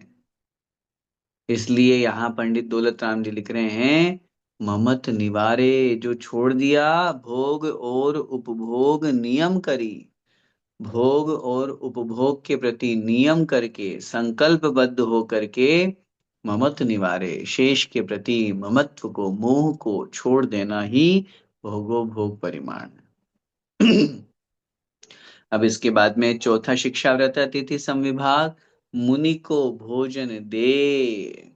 इसलिए यहाँ पंडित दौलत राम जी लिख रहे हैं, ममत निवारे, जो छोड़ दिया, भोग और उपभोग नियम करी, भोग और उपभोग के प्रति नियम करके, संकल्पबद्ध हो करके, ममत निवारे, शेष के प्रति ममत्व को, मोह को छोड़ देना ही भोगो भोग परिमाण। अब इसके बाद में चौथा शिक्षा व्रत है, अतिथि संविभाग। मुनि को भोजन दे,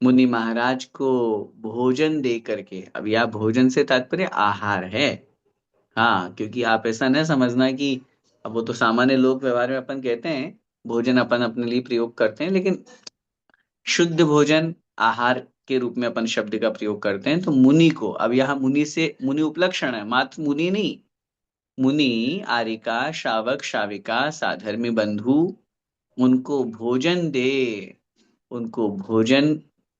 मुनि महाराज को भोजन दे करके, अब यह भोजन से तात्पर्य आहार है। हाँ, क्योंकि आप ऐसा न समझना कि, अब वो तो सामान्य लोक व्यवहार में अपन कहते हैं, भोजन अपन अपने लिए प्रयोग करते हैं, लेकिन शुद्ध भोजन आहार के रूप में अपन शब्द का प्रयोग करते हैं। तो मुनि को, अब यहाँ मुनि से, मुनि उपलक्षण है, मात्र मुनि नहीं। मुनि, आरिका, श्रावक, श्राविका, साधर्मी बंधु, उनको भोजन दे, उनको भोजन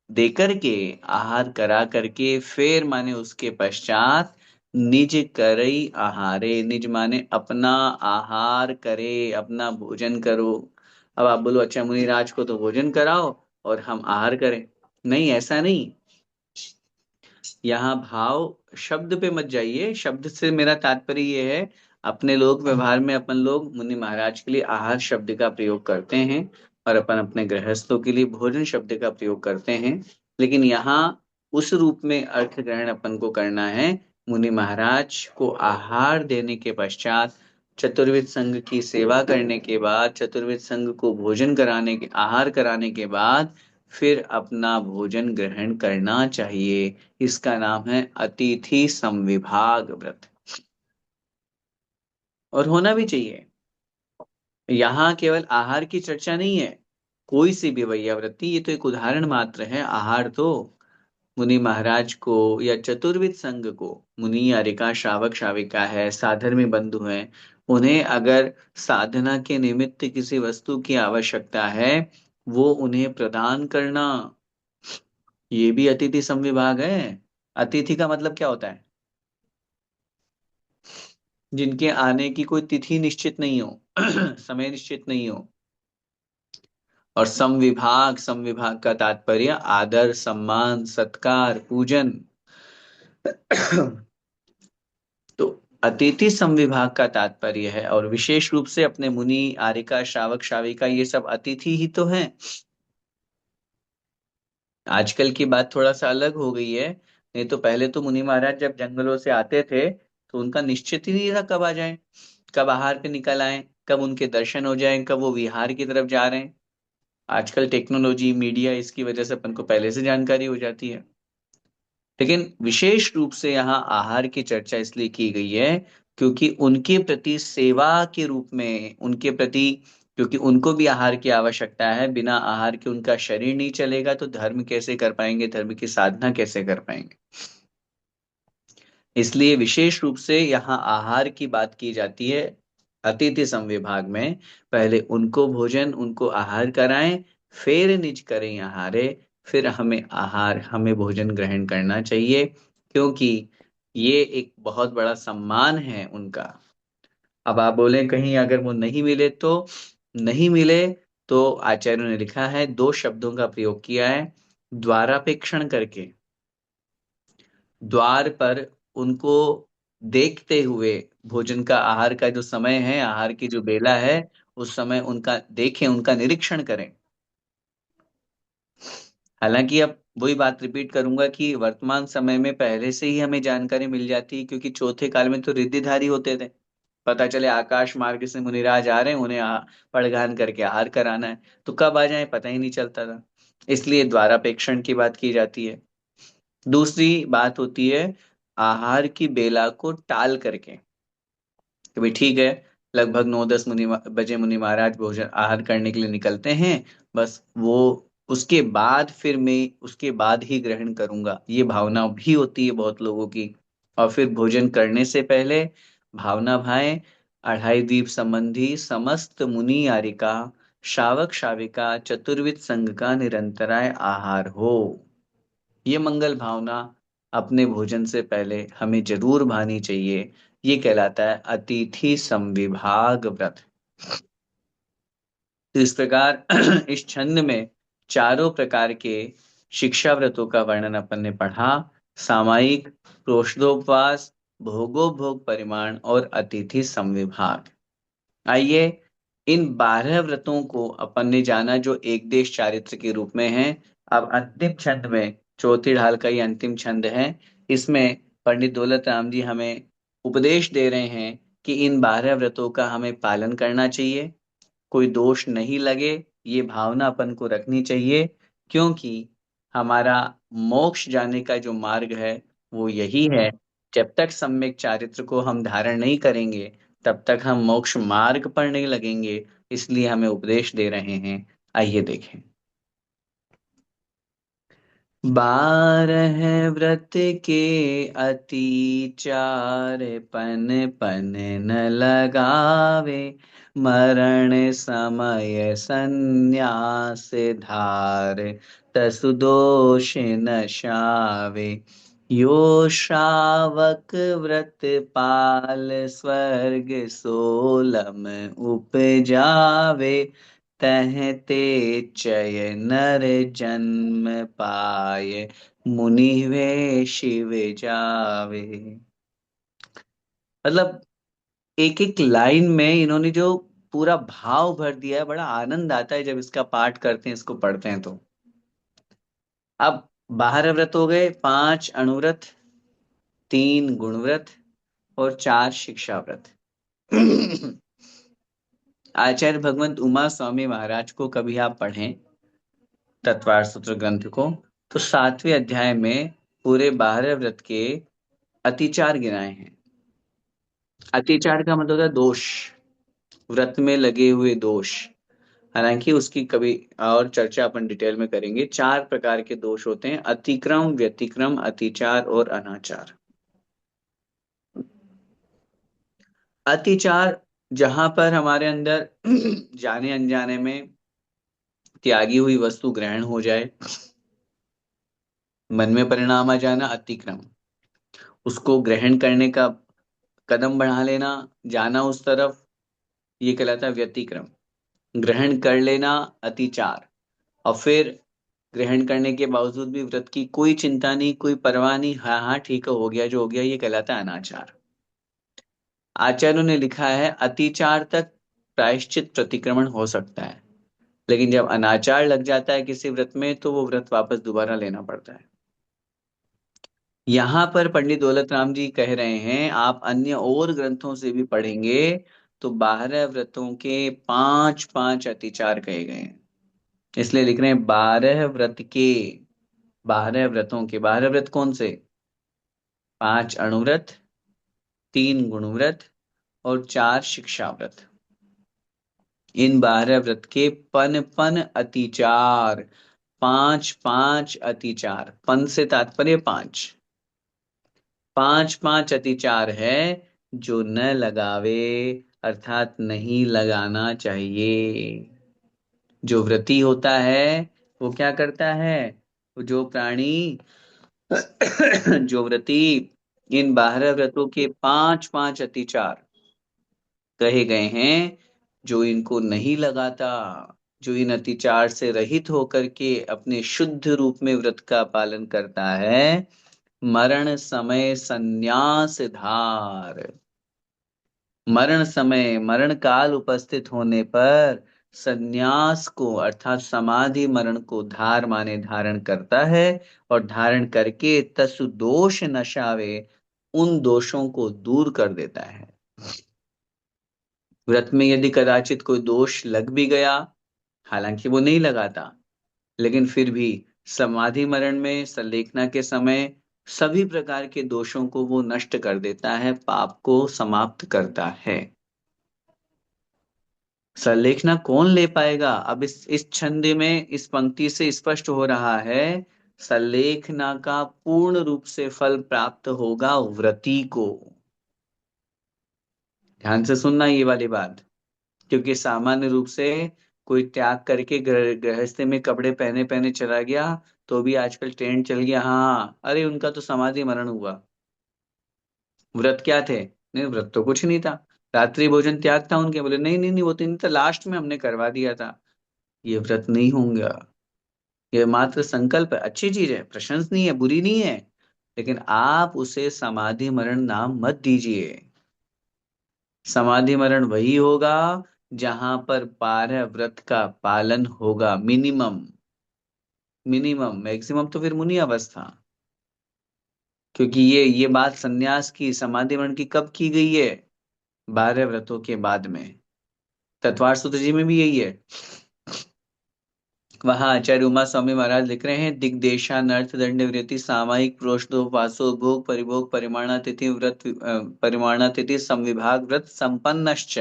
दे करके, आहार करा करके, फिर माने उसके पश्चात निज करई आहारे, निज माने अपना आहार करे, अपना भोजन करो। अब आप बोलो, अच्छा मुनिराज को तो भोजन कराओ और हम आहार करें। नहीं, ऐसा नहीं। यहाँ भाव, शब्द पे मत जाइए, शब्द से मेरा तात्पर्य ये है, अपने लोक व्यवहार में अपन लोग मुनि महाराज के लिए आहार शब्द का प्रयोग करते हैं, और अपन अपने गृहस्थों के लिए भोजन शब्द का प्रयोग करते हैं। लेकिन यहाँ उस रूप में अर्थ ग्रहण अपन को करना है, मुनि महाराज को आहार देने के पश्चात, चतुर्विध संघ की सेवा करने के बाद, चतुर्विध संघ को भोजन कराने के, आहार कराने के बाद, फिर अपना भोजन ग्रहण करना चाहिए। इसका नाम है अतिथि संविभाग व्रत, और होना भी चाहिए। यहाँ केवल आहार की चर्चा नहीं है, कोई सी भी वैयावृत्ति, ये तो एक उदाहरण मात्र है। आहार तो मुनि महाराज को या चतुर्विध संघ को, मुनि अरिका, श्रावक श्राविका है, साधर्मी बंधु हैं, उन्हें अगर साधना के निमित्त किसी वस्तु की आवश्यकता है, वो उन्हें प्रदान करना, ये भी अतिथि संविभाग है। अतिथि का मतलब क्या होता है? जिनके आने की कोई तिथि निश्चित नहीं हो, समय निश्चित नहीं हो। और समविभाग का तात्पर्य आदर, सम्मान, सत्कार, पूजन। तो अतिथि समविभाग का तात्पर्य है, और विशेष रूप से अपने मुनि, आर्यिका, श्रावक, श्राविका, ये सब अतिथि ही तो हैं। आजकल की बात थोड़ा सा अलग हो गई है, नहीं तो पहले तो मुनि महाराज जब जंगलों से आते थे तो उनका निश्चित ही नहीं था कब आ जाएं, कब आहार पे निकल आए, कब उनके दर्शन हो जाएं, कब वो विहार की तरफ जा रहे हैं। आजकल टेक्नोलॉजी, मीडिया, इसकी वजह से अपन को पहले से जानकारी हो जाती है। लेकिन विशेष रूप से यहाँ आहार की चर्चा इसलिए की गई है क्योंकि उनके प्रति सेवा के रूप में, उनके प्रति, क्योंकि उनको भी आहार की आवश्यकता है। बिना आहार के उनका शरीर नहीं चलेगा, तो धर्म कैसे कर पाएंगे, धर्म की साधना कैसे कर पाएंगे। इसलिए विशेष रूप से यहाँ आहार की बात की जाती है। अतिथि संविभाग में पहले उनको भोजन, उनको आहार कराएं, फिर निज करें आहारे। फिर हमें भोजन ग्रहण करना चाहिए, क्योंकि ये एक बहुत बड़ा सम्मान है उनका। अब आप बोले कहीं अगर वो नहीं मिले तो, नहीं मिले तो आचार्यों ने लिखा है, दो शब्दों का प्रयोग किया है। द्वारापेक्षण करके, द्वार पर उनको देखते हुए, भोजन का, आहार का जो समय है, आहार की जो बेला है, उस समय उनका देखें, उनका निरीक्षण करें। हालांकि अब वही बात रिपीट करूंगा कि वर्तमान समय में पहले से ही हमें जानकारी मिल जाती है, क्योंकि चौथे काल में तो रिद्धिधारी होते थे। पता चले आकाश मार्ग से मुनिराज आ रहे हैं, उन्हें पड़गान करके आहार कराना है, तो कब आ जाए पता ही नहीं चलता था। इसलिए द्वारापेक्षण की बात की जाती है। दूसरी बात होती है आहार की बेला को टाल करके, कि भाई ठीक है, लगभग 9-10 बजे मुनि महाराज भोजन आहार करने के लिए निकलते हैं, बस वो उसके बाद फिर मैं उसके बाद ही ग्रहण करूंगा, ये भावना भी होती है बहुत लोगों की। और फिर भोजन करने से पहले भावना भाएं, अढ़ाई द्वीप संबंधी समस्त मुनि आरिका, शावक शाविका, चतुर्विध संघ का निरंतराय आहार हो। ये मंगल भावना अपने भोजन से पहले हमें जरूर भानी चाहिए। ये कहलाता है अतिथि समविभाग व्रत। तो इस प्रकार इस छंद में चारों प्रकार के शिक्षा व्रतों का वर्णन अपन ने पढ़ा। सामायिक, प्रोष्ठोपवास, भोगोपभोग परिमाण और अतिथि समविभाग। आइए इन 12 व्रतों को अपन ने जाना जो एक देश चारित्र के रूप में है। अब अंतिम छंद में, चौथी ढाल का ये अंतिम छंद है, इसमें पंडित दौलत राम जी हमें उपदेश दे रहे हैं कि इन 12 व्रतों का हमें पालन करना चाहिए, कोई दोष नहीं लगे, ये भावना अपन को रखनी चाहिए। क्योंकि हमारा मोक्ष जाने का जो मार्ग है वो यही है। जब तक सम्यक चारित्र को हम धारण नहीं करेंगे, तब तक हम मोक्ष मार्ग पर नहीं लगेंगे। इसलिए हमें उपदेश दे रहे हैं। आइए देखें। 12 व्रत के अति चार, पन पन न लगावे, मरण समय संन्यास धार, तसु दोष न शावे। यो श्रावक व्रत पाल, स्वर्ग सोलम उपजावे, तहते चय नर जन्म पाए, मुनि वे शिव जावे। मतलब एक एक लाइन में इन्होंने जो पूरा भाव भर दिया है, बड़ा आनंद आता है जब इसका पाठ करते हैं, इसको पढ़ते हैं तो। अब 12 व्रत हो गए, 5 अणुव्रत, 3 गुणव्रत और 4 शिक्षा व्रत। आचार्य भगवंत उमा स्वामी महाराज को कभी आप पढ़ें तत्वार सूत्र ग्रंथ को, तो 7वें अध्याय में पूरे 12 व्रत के अतिचार गिनाए हैं। अतिचार का मतलब होता है दोष, व्रत में लगे हुए दोष। हालांकि उसकी कभी और चर्चा अपन डिटेल में करेंगे। 4 प्रकार के दोष होते हैं: अतिक्रम, व्यतिक्रम, अतिचार और अनाचार। अतिचार जहां पर हमारे अंदर जाने अनजाने में त्यागी हुई वस्तु ग्रहण हो जाए, मन में परिणाम आ जाना, अतिक्रम। उसको ग्रहण करने का कदम बढ़ा लेना, जाना उस तरफ, ये कहलाता है व्यतिक्रम। ग्रहण कर लेना, अतिचार। और फिर ग्रहण करने के बावजूद भी व्रत की कोई चिंता नहीं, कोई परवाह नहीं, हाँ हाँ ठीक है, हो गया जो हो गया, ये कहलाता है अनाचार। आचार्यों ने लिखा है अतिचार तक प्रायश्चित प्रतिक्रमण हो सकता है, लेकिन जब अनाचार लग जाता है किसी व्रत में तो वो व्रत वापस दोबारा लेना पड़ता है। यहाँ पर पंडित दौलत राम जी कह रहे हैं, आप अन्य और ग्रंथों से भी पढ़ेंगे तो 12 व्रतों के पांच पांच अतिचार कहे गए हैं। इसलिए लिख रहे हैं 12 व्रत के, 12 व्रतों के। 12 व्रत कौन से? 5 अणुव्रत, 3 गुणव्रत और 4 शिक्षा व्रत। इन 12 व्रत के पन पन अतिचार, पांच पांच अतिचार, पन से तात्पर्य पांच, पांच पांच अतिचार है जो न लगावे, अर्थात नहीं लगाना चाहिए। जो व्रती होता है वो क्या करता है? जो प्राणी जो व्रती इन 12 व्रतों के पांच पांच अतिचार कहे गए हैं, जो इनको नहीं लगाता, जो इन अतिचार से रहित होकर के अपने शुद्ध रूप में व्रत का पालन करता है, मरण समय संन्यास धार। मरण समय, मरण काल उपस्थित होने पर संन्यास को अर्थात समाधि मरण को धार माने धारण करता है, और धारण करके तसु दोष नशावे, उन दोषों को दूर कर देता है। व्रत में यदि कदाचित कोई दोष लग भी गया, हालांकि वो नहीं लगाता, लेकिन फिर भी समाधि मरण में संलेखना के समय सभी प्रकार के दोषों को वो नष्ट कर देता है, पाप को समाप्त करता है। संलेखना कौन ले पाएगा? अब इस छंद में इस पंक्ति से स्पष्ट हो रहा है, संलेखना का पूर्ण रूप से फल प्राप्त होगा व्रती को। ध्यान से सुनना ये वाली बात, क्योंकि सामान्य रूप से कोई त्याग करके गृहस्थी में कपड़े पहने पहने चला गया तो भी आजकल ट्रेंड चल गया, हाँ अरे उनका तो समाधि मरण हुआ। व्रत क्या थे? नहीं, व्रत तो कुछ नहीं था, रात्रि भोजन त्याग था उनके। बोले नहीं नहीं नहीं, वो तो नहीं था, लास्ट में हमने करवा दिया था। ये व्रत नहीं होगा, ये मात्र संकल्प है। अच्छी चीज है, प्रशंसनीय है, बुरी नहीं है, लेकिन आप उसे समाधि मरण नाम मत दीजिए। समाधि मरण वही होगा जहां पर 12 व्रत का पालन होगा, मिनिमम। मिनिमम, मैक्सिमम तो फिर मुनि अवस्था। क्योंकि ये बात सन्यास की, समाधि मरण की कब की गई है? 12 व्रतों के बाद में। तत्वार सूत्र जी में भी यही है। वहां आचार्य उमा स्वामी महाराज लिख रहे हैं, दिग्देशानर्थ दंड वृत्ति सामायिक प्रोष्ठोपासो भोग परिभोग परिमाणातिथि व्रत परिमाणातिथि संविभाग व्रत संपन्नश्च।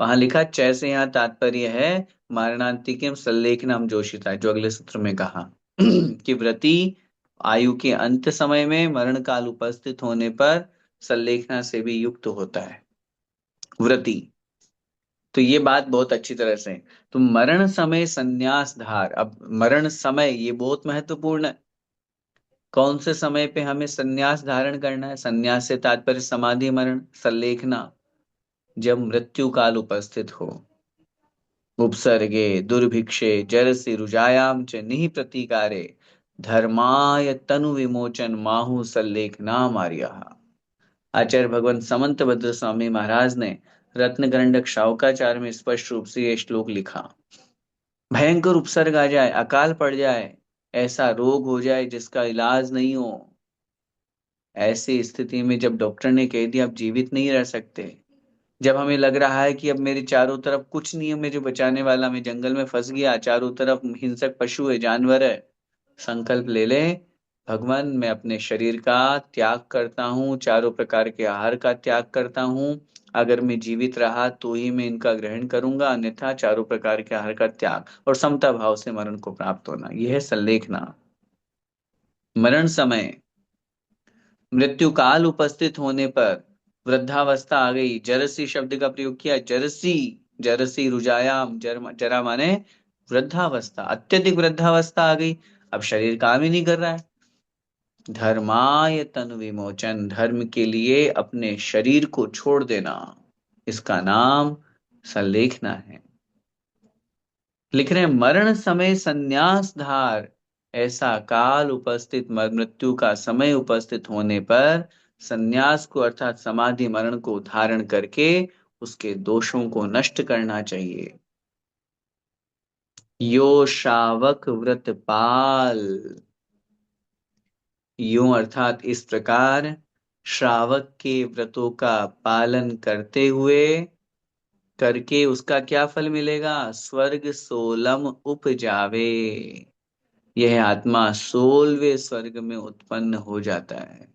वहां लिखा चय से यहाँ तात्पर्य है मारणांतिकम सल्लेखनम जोशिता, जो अगले सूत्र में कहा कि व्रती आयु के अंत समय में मरण काल उपस्थित होने पर सल्लेखना से भी युक्त होता है व्रती। तो ये बात बहुत अच्छी तरह से, तो मरण समय संन्यास धार। अब मरण समय ये बहुत महत्वपूर्ण है। कौन से समय पे हमें संन्यास धारण करना है? संन्यास से तात्पर्य समाधि मरण, संलेखना, जब मृत्यु काल उपस्थित हो। उपसर्गे दुर्भिक्षे जरसि रुजायाम च निहि प्रतिकारे धर्माय तनु विमोचन माहु सल्लेखना मार्या। आचार्य भगवान समंत भद्र स्वामी महाराज ने रत्न गंडक शावकाचार में स्पष्ट रूप से यह श्लोक लिखा। भयंकर उपसर्ग आ जाए, अकाल पड़ जाए, ऐसा रोग हो जाए जिसका इलाज नहीं हो, ऐसी स्थिति में जब डॉक्टर ने कह दिया अब जीवित नहीं रह सकते, जब हमें लग रहा है कि अब मेरे चारों तरफ कुछ नहीं है मुझे बचाने वाला, मैं जंगल में फंस गया, चारों तरफ हिंसक पशु है, जानवर है, संकल्प ले ले, भगवान मैं अपने शरीर का त्याग करता हूँ, चारों प्रकार के आहार का त्याग करता हूँ, अगर मैं जीवित रहा तो ही मैं इनका ग्रहण करूंगा, अन्यथा चारों प्रकार के आहार का त्याग, और समता भाव से मरण को प्राप्त होना, यह है संलेखना। मरण समय, मृत्यु काल उपस्थित होने पर, वृद्धावस्था आ गई, जरसी शब्द का प्रयोग किया, जरसी, जरसी रुजायाम, जरा माने वृद्धावस्था, अत्यधिक वृद्धावस्था आ गई, अब शरीर काम ही नहीं कर रहा है, धर्माय तनु विमोचन, धर्म के लिए अपने शरीर को छोड़ देना, इसका नाम संलेखना है। लिख रहे हैं, मरण समय संन्यास धार, ऐसा काल उपस्थित, मृत्यु का समय उपस्थित होने पर संन्यास को अर्थात समाधि मरण को धारण करके उसके दोषों को नष्ट करना चाहिए। यो शावक व्रत पाल, यूं अर्थात इस प्रकार श्रावक के व्रतों का पालन करते हुए करके उसका क्या फल मिलेगा? स्वर्ग सोलम उपजावे, यह आत्मा 16वें स्वर्ग में उत्पन्न हो जाता है।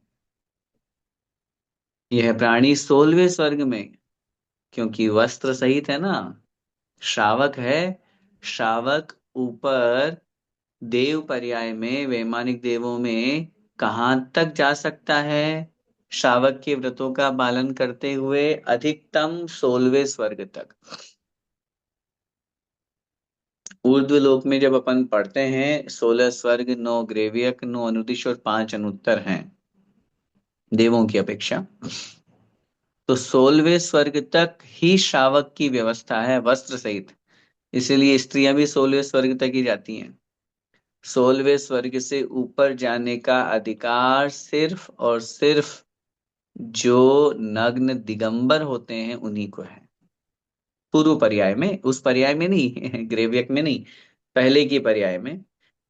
यह प्राणी 16वें स्वर्ग में, क्योंकि वस्त्र सहित है ना, श्रावक है। श्रावक ऊपर देव पर्याय में, वैमानिक देवों में कहां तक जा सकता है? श्रावक के व्रतों का पालन करते हुए अधिकतम 16वें स्वर्ग तक। ऊर्ध्व लोक में जब अपन पढ़ते हैं 16 स्वर्ग, 9 ग्रेवियक, 9 अनुदिश और 5 अनुत्तर हैं देवों की अपेक्षा, तो 16वें स्वर्ग तक ही श्रावक की व्यवस्था है वस्त्र सहित। इसीलिए स्त्रियां भी 16वें स्वर्ग तक ही जाती हैं। 16वें स्वर्ग से ऊपर जाने का अधिकार सिर्फ और सिर्फ जो नग्न दिगंबर होते हैं उन्हीं को है। पूर्व पर्याय में, उस पर्याय में नहीं ग्रेवियक में नहीं, पहले की पर्याय में,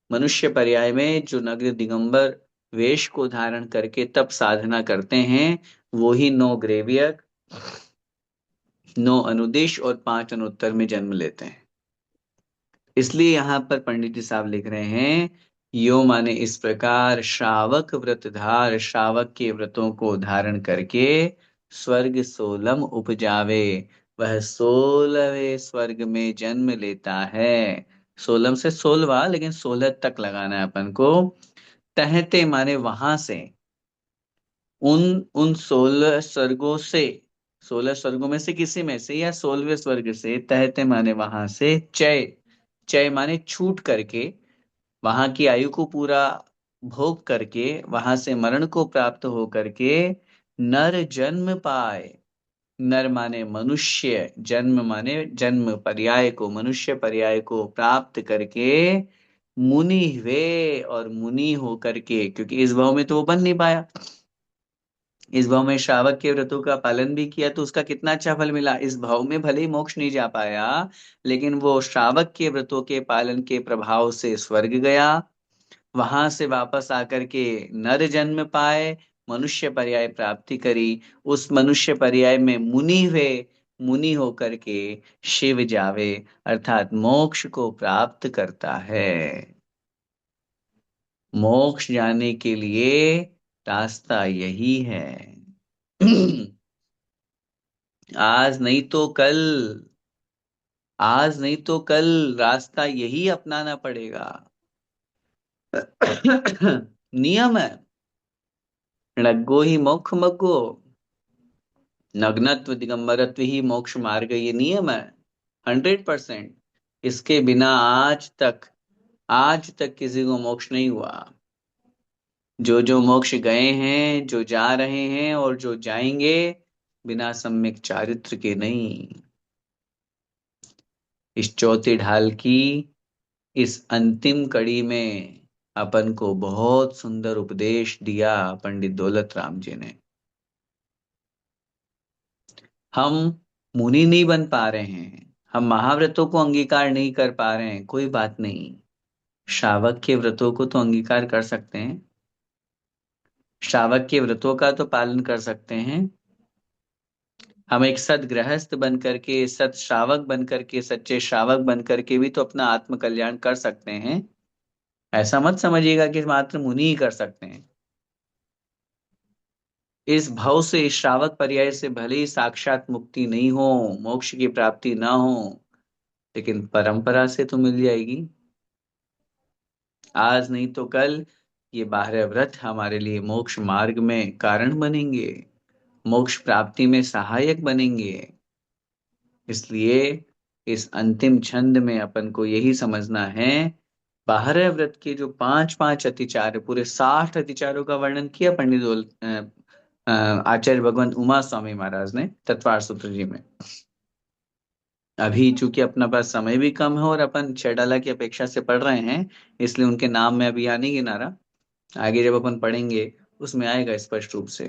मनुष्य पर्याय में जो नग्न दिगंबर वेश को धारण करके तब साधना करते हैं, वो ही 9 ग्रेवियक, 9 अनुदेश और 5 अनुत्तर में जन्म लेते हैं। इसलिए यहां पर पंडित जी साहब लिख रहे हैं, यो माने इस प्रकार श्रावक व्रतधार, श्रावक के व्रतों को धारण करके स्वर्ग सोलम उपजावे, वह 16वें स्वर्ग में जन्म लेता है। सोलम से 16वां, लेकिन 16 तक लगाना है अपन को। तहते माने वहां से, उन उन 16 स्वर्गों से, 16 स्वर्गों में से किसी में से, या 16वें स्वर्ग से, तहते माने वहां से, चय, चय माने छूट करके, वहां की आयु को पूरा भोग करके, वहां से मरण को प्राप्त हो करके नर जन्म पाए। नर माने मनुष्य, जन्म माने जन्म पर्याय को, मनुष्य पर्याय को प्राप्त करके मुनि हुए, और मुनि हो करके, क्योंकि इस भाव में तो वो बन नहीं पाया, इस भाव में श्रावक के व्रतों का पालन भी किया तो उसका कितना अच्छा फल मिला। इस भाव में भले ही मोक्ष नहीं जा पाया, लेकिन वो श्रावक के व्रतों के पालन के प्रभाव से स्वर्ग गया, वहां से वापस आकर के नर जन्म पाए, मनुष्य पर्याय प्राप्ति करी, उस मनुष्य पर्याय में मुनि हुए, मुनि होकर के शिव जावे, अर्थात मोक्ष को प्राप्त करता है। मोक्ष जाने के लिए रास्ता यही है। आज नहीं तो कल, आज नहीं तो कल रास्ता यही अपनाना पड़ेगा। नियम है, णग्गो ही मोक्ष मग्गो, नग्नत्व दिगंबरत्व ही मोक्ष मार्ग, ये नियम है 100%। इसके बिना आज तक किसी को मोक्ष नहीं हुआ। जो जो मोक्ष गए हैं, जो जा रहे हैं और जो जाएंगे, बिना सम्यक चारित्र के नहीं। इस चौथी ढाल की इस अंतिम कड़ी में अपन को बहुत सुंदर उपदेश दिया पंडित दौलत राम जी ने। हम मुनि नहीं बन पा रहे हैं, हम महाव्रतों को अंगीकार नहीं कर पा रहे हैं, कोई बात नहीं, श्रावक के व्रतों को तो अंगीकार कर सकते हैं, श्रावक के व्रतों का तो पालन कर सकते हैं। हम एक सद गृहस्थ बन करके, सत श्रावक बन करके, सच्चे श्रावक बन करके भी तो अपना आत्म कल्याण कर सकते हैं। ऐसा मत समझिएगा कि मात्र मुनि ही कर सकते हैं। इस भाव से, इस श्रावक पर्याय से भले ही साक्षात मुक्ति नहीं हो, मोक्ष की प्राप्ति ना हो, लेकिन परंपरा से तो मिल जाएगी। आज नहीं तो कल ये 12 व्रत हमारे लिए मोक्ष मार्ग में कारण बनेंगे, मोक्ष प्राप्ति में सहायक बनेंगे। इसलिए इस अंतिम छंद में अपन को यही समझना है, बारह व्रत के जो पांच पांच अतिचार है, पूरे 60 अतिचारों का वर्णन किया पंडित आचार्य भगवंत उमा स्वामी महाराज ने तत्वार सूत्र जी में। अभी चूंकि अपना पास समय भी कम है और अपन छेडाला की अपेक्षा से पढ़ रहे हैं, इसलिए उनके नाम में अभी यहाँ नहीं गिना रहा। आगे जब अपन पढ़ेंगे उसमें आएगा स्पष्ट रूप से।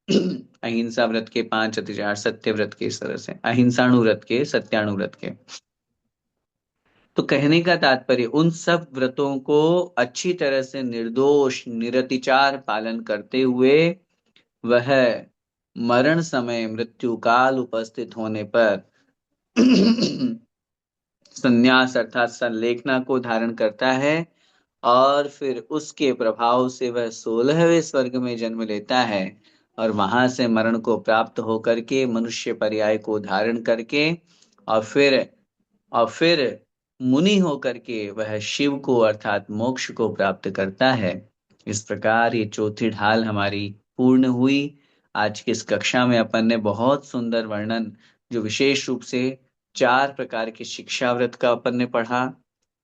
अहिंसा व्रत के पांच अतिचार, सत्य व्रत के, इस तरह से अहिंसाणु व्रत के, सत्याणु व्रत के। तो कहने का तात्पर्य उन सब व्रतों को अच्छी तरह से निर्दोष निरतिचार पालन करते हुए वह मरण समय मृत्यु काल उपस्थित होने पर संन्यास अर्थात संलेखना को धारण करता है, और फिर उसके प्रभाव से वह 16वें स्वर्ग में जन्म लेता है, और वहां से मरण को प्राप्त होकर के मनुष्य पर्याय को धारण करके और फिर मुनि होकर के वह शिव को अर्थात मोक्ष को प्राप्त करता है। इस प्रकार ये चौथी ढाल हमारी पूर्ण हुई। आज की इस कक्षा में अपन ने बहुत सुंदर वर्णन, जो विशेष रूप से चार प्रकार के शिक्षाव्रत का अपन ने पढ़ा।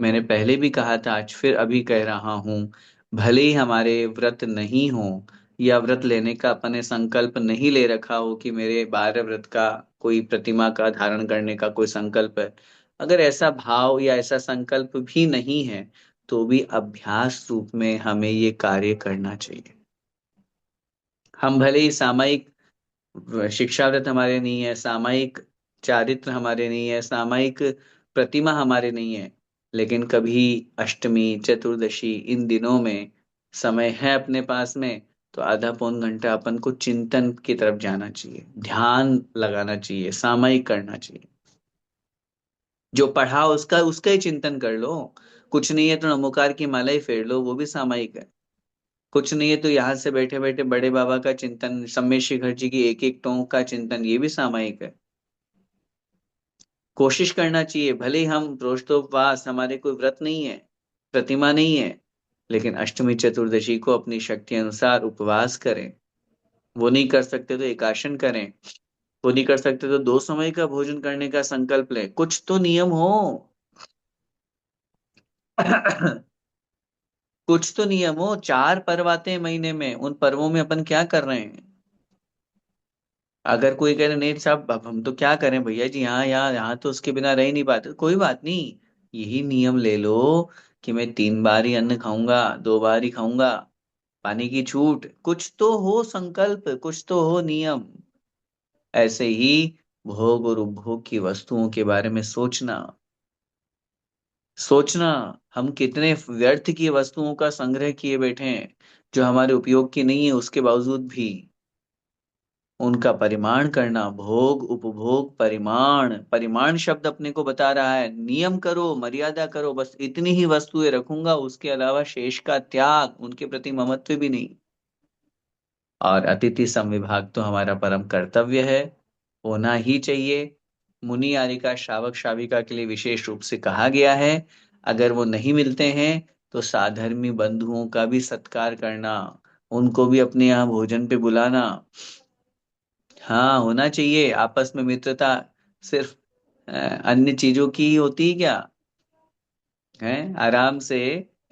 मैंने पहले भी कहा था, आज फिर अभी कह रहा हूं, भले ही हमारे व्रत नहीं हो या व्रत लेने का अपन ने संकल्प नहीं ले रखा हो कि मेरे 12 व्रत का कोई प्रतिमा का धारण करने का कोई संकल्प है, अगर ऐसा भाव या ऐसा संकल्प भी नहीं है, तो भी अभ्यास रूप में हमें ये कार्य करना चाहिए। हम भले ही सामायिक शिक्षाव्रत हमारे नहीं है, सामायिक चारित्र हमारे नहीं है, सामायिक प्रतिमा हमारे नहीं है, लेकिन कभी अष्टमी चतुर्दशी इन दिनों में समय है अपने पास में, तो आधा पौन घंटा अपन को चिंतन की तरफ जाना चाहिए, ध्यान लगाना चाहिए, सामायिक करना चाहिए। जो पढ़ा उसका उसका ही चिंतन कर लो। कुछ नहीं है तो नमोकार की माला ही फेर लो, वो भी सामायिक है। कुछ नहीं है तो यहाँ से बैठे बैठे बड़े बाबा का चिंतन, सम्मेशी घर जी की एक एक टोंक का चिंतन, ये भी सामायिक है। कोशिश करना चाहिए, भले ही हम रोष्टोपवास, हमारे कोई व्रत नहीं है, प्रतिमा नहीं है, लेकिन अष्टमी चतुर्दशी को अपनी शक्ति अनुसार उपवास करें। वो नहीं कर सकते तो एकाशन करें। वो नहीं कर सकते तो 2 समय का भोजन करने का संकल्प लें, कुछ तो नियम हो। कुछ तो नियम हो। 4 पर्व आते हैं महीने में, उन पर्वों में अपन क्या कर रहे हैं? अगर कोई कह रहे नहीं साहब, अब हम तो क्या करें भैया जी, यहाँ यहाँ यहाँ तो उसके बिना रह ही नहीं पाते, कोई बात नहीं। यही नियम ले लो कि मैं 3 बार ही अन्न खाऊंगा, 2 बार ही खाऊंगा, पानी की छूट, कुछ तो हो संकल्प, कुछ तो हो नियम। ऐसे ही भोग और उपभोग की वस्तुओं के बारे में सोचना। सोचना, हम कितने व्यर्थ की वस्तुओं का संग्रह किए बैठे हैं, जो हमारे उपयोग की नहीं है, उसके बावजूद भी उनका परिमाण करना। भोग उपभोग परिमाण, परिमाण शब्द अपने को बता रहा है नियम करो, मर्यादा करो, बस इतनी ही वस्तुएं रखूंगा, उसके अलावा शेष का त्याग, उनके प्रति ममत्व भी नहीं। और अतिथि समविभाग तो हमारा परम कर्तव्य है, होना ही चाहिए। मुनि आदि का श्रावक श्राविका के लिए विशेष रूप से कहा गया है। अगर वो नहीं मिलते हैं तो साधर्मी बंधुओं का भी सत्कार करना, उनको भी अपने यहाँ भोजन पे बुलाना। हाँ, होना चाहिए आपस में मित्रता। सिर्फ अन्य चीजों की ही होती है क्या? है आराम से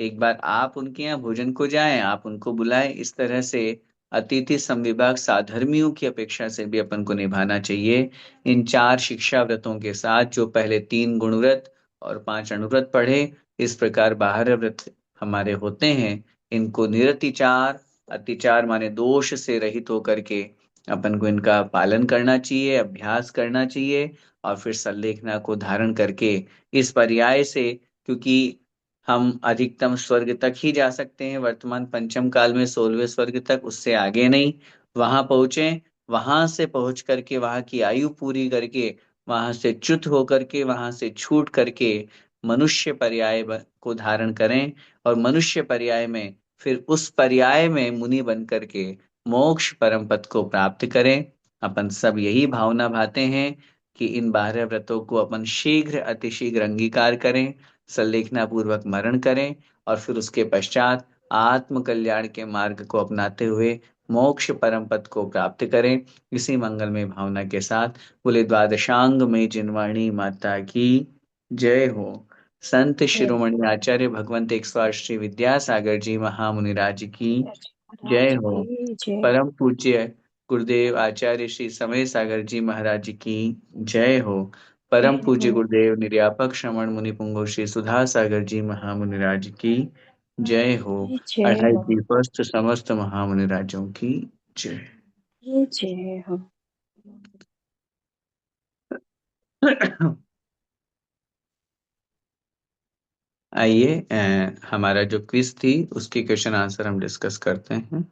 एक बार आप उनके यहाँ भोजन को जाएं, आप उनको बुलाएं, इस तरह से अतिथि समविभाग साधर्मियों की अपेक्षा से भी अपन को निभाना चाहिए। इन 4 शिक्षा व्रतों के साथ जो पहले 3 गुणव्रत और 5 अनुव्रत पढ़े, इस प्रकार 12 व्रत हमारे होते हैं। इनको निरतिचार, अतिचार माने दोष से रहित होकर के अपन को इनका पालन करना चाहिए, अभ्यास करना चाहिए, और फिर सल्लेखना को धारण करके इस पर्याय से, क्योंकि हम अधिकतम स्वर्ग तक ही जा सकते हैं वर्तमान पंचम काल में, 16वें स्वर्ग तक, उससे आगे नहीं। वहां पहुंचे, वहां से पहुंच करके वहां की आयु पूरी करके, वहां से च्युत होकर के, वहां से छूट करके मनुष्य पर्याय को धारण करें, और मनुष्य पर्याय में फिर उस पर्याय में मुनि बन करके मोक्ष परम पद को प्राप्त करें। अपन सब यही भावना भाते हैं कि इन 12 व्रतों को अपन शीघ्र अतिशीघ्र अंगीकार करें, संलेखना पूर्वक मरण करें, और फिर उसके पश्चात आत्म कल्याण के मार्ग को अपनाते हुए मोक्ष परम पद को प्राप्त करें। इसी मंगलमय भावना के साथ बोले द्वादशांग में जिनवाणी माता की जय हो। संत जय शिरोमणि आचार्य भगवंत 108 श्री विद्यासागर जी महामुनिराज की जय महाराज हो। की जय। परम पूज्य गुरुदेव आचार्य श्री समय सागर जी महाराज की जय हो। परम जय पूज्य हो। गुरुदेव निर्यापक श्रमण मुनि पुंगव श्री सुधा सागर जी महामुनिराज की जय हो। जय अढ़ाई हो। दीपस्थ समस्त महामुनिराजों की जय। जय हो। आइए हमारा जो क्विज थी उसकी क्वेश्चन आंसर हम डिस्कस करते हैं।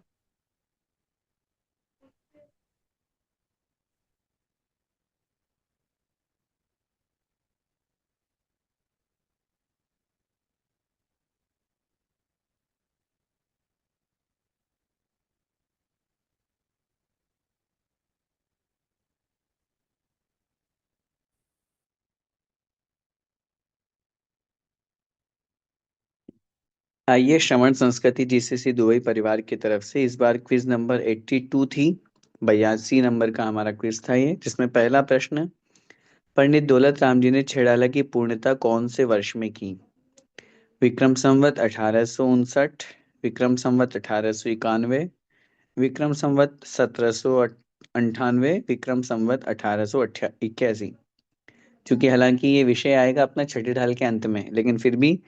आइए, श्रवण संस्कृति जीसीसी दुबई परिवार की तरफ से इस बार क्विज नंबर 82 थी। 82 नंबर का हमारा क्विज था ये, जिसमें पहला प्रश्न, पंडित दौलत राम जी ने छेड़ाला की पूर्णता कौन से वर्ष में की? विक्रम संवत 1859, विक्रम संवत 1891, विक्रम संवत 1798, विक्रम संवत 1881। क्योंकि हालांकि ये विषय आएगा अपना छठी ढाल के अंत में, लेकिन फिर भी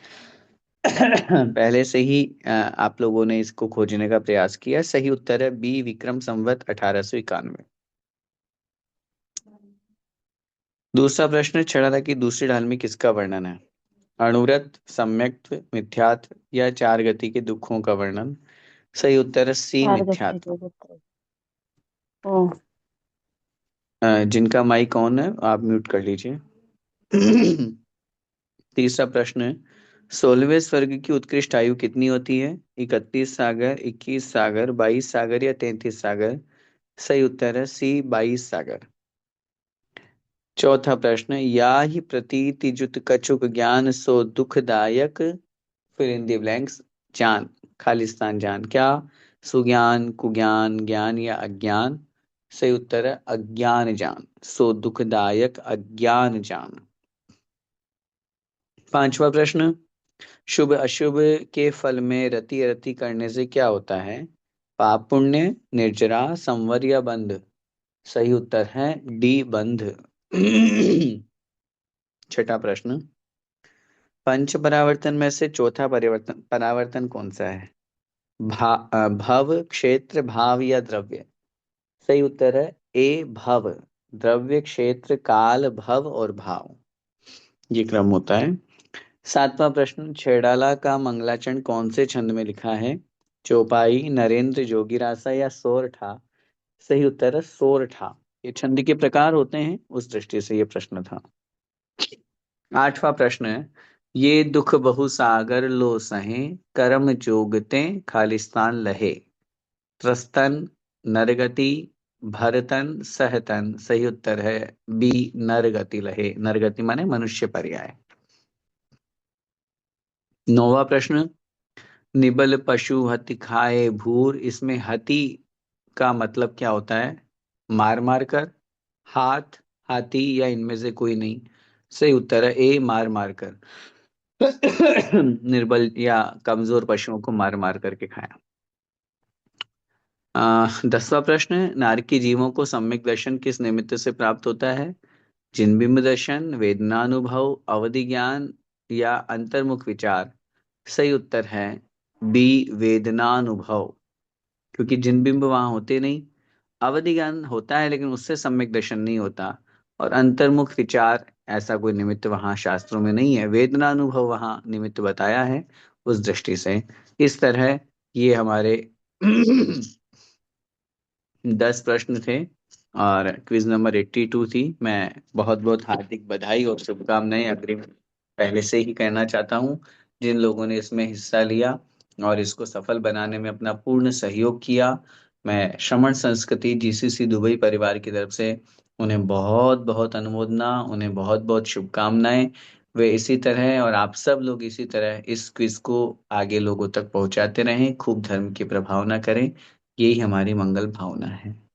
पहले से ही आप लोगों ने इसको खोजने का प्रयास किया। सही उत्तर है बी, विक्रम संवत 1891। दूसरा प्रश्न, छड़ाला की दूसरी ढाल में किसका वर्णन है? अणुव्रत, सम्यक्त्व, मिथ्यात्व या चार गति के दुखों का वर्णन? सही उत्तर है सी, चार गति मिथ्यात्व। के पुत्र। ओ। जिनका माइक ऑन है आप म्यूट कर लीजिए। तीसरा प्रश्न है, 16वें स्वर्ग की उत्कृष्ट आयु कितनी होती है? 31 सागर, 21 सागर, 22 सागर या 33 सागर? सही उत्तर है सी, 22 सागर। चौथा प्रश्न, या ही प्रतीति जुत कछुक ज्ञान सो दुखदायक, फिर इन दी ब्लैंक्स, जान, खालिस्तान जान, क्या? सुज्ञान, कुज्ञान, ज्ञान या अज्ञान? सही उत्तर है अज्ञान जान, सो दुखदायक अज्ञान जान। पांचवा प्रश्न, शुभ अशुभ के फल में रति रति करने से क्या होता है? पाप पुण्य, निर्जरा, संवर या बंध? सही उत्तर है डी, बंध। छठा प्रश्न, पंच परावर्तन में से चौथा परिवर्तन परावर्तन कौन सा है? भव, क्षेत्र, भाव या द्रव्य? सही उत्तर है ए, भव। द्रव्य, क्षेत्र, काल, भव और भाव, ये क्रम होता है। सातवां प्रश्न, छेड़ाला का मंगलाचरण कौन से छंद में लिखा है? चौपाई, नरेंद्र, जोगीरासा या सोरठा? सही उत्तर है सोरठा। ये छंद के प्रकार होते हैं, उस दृष्टि से ये प्रश्न था। आठवां प्रश्न है, ये दुख बहु सागर लो सहे, कर्म जोगते खालिस्तान लहे? त्रस्तन, नरगति, भरतन, सहतन? सही उत्तर है बी, नरगति लहे। नरगति माने मनुष्य पर्याय। नौवा प्रश्न, निबल पशु हति खाए भूर, इसमें हति का मतलब क्या होता है? मार मार कर, हाथ, हाथी या इनमें से कोई नहीं? सही उत्तर है ए, मार मार कर। निर्बल या कमजोर पशुओं को मार मार करके खाया। 10वां प्रश्न, नारकी जीवों को सम्यक दर्शन किस निमित्त से प्राप्त होता है? जिनबिंब दर्शन, वेदनानुभव, अवधि ज्ञान या अंतर्मुख विचार? सही उत्तर है बी, वेदनानुभव। क्योंकि जिनबिंब वहां होते नहीं, अवधि ज्ञान होता है लेकिन उससे सम्यक दर्शन नहीं होता, और अंतर्मुख विचार ऐसा कोई निमित्त वहां शास्त्रों में नहीं है। वेदनानुभव वहां निमित्त बताया है, उस दृष्टि से। इस तरह ये हमारे 10 प्रश्न थे और क्विज नंबर 82 थी। मैं बहुत बहुत हार्दिक बधाई और शुभकामनाएं अग्रिम पहले से ही कहना चाहता हूँ जिन लोगों ने इसमें हिस्सा लिया और इसको सफल बनाने में अपना पूर्ण सहयोग किया। मैं श्रमण संस्कृति जीसीसी दुबई परिवार की तरफ से उन्हें बहुत बहुत अनुमोदना, उन्हें बहुत बहुत शुभकामनाएं। वे इसी तरह और आप सब लोग इसी तरह इस क्विज को आगे लोगों तक पहुंचाते रहें, खूब धर्म की प्रभावना करें, यही हमारी मंगल भावना है।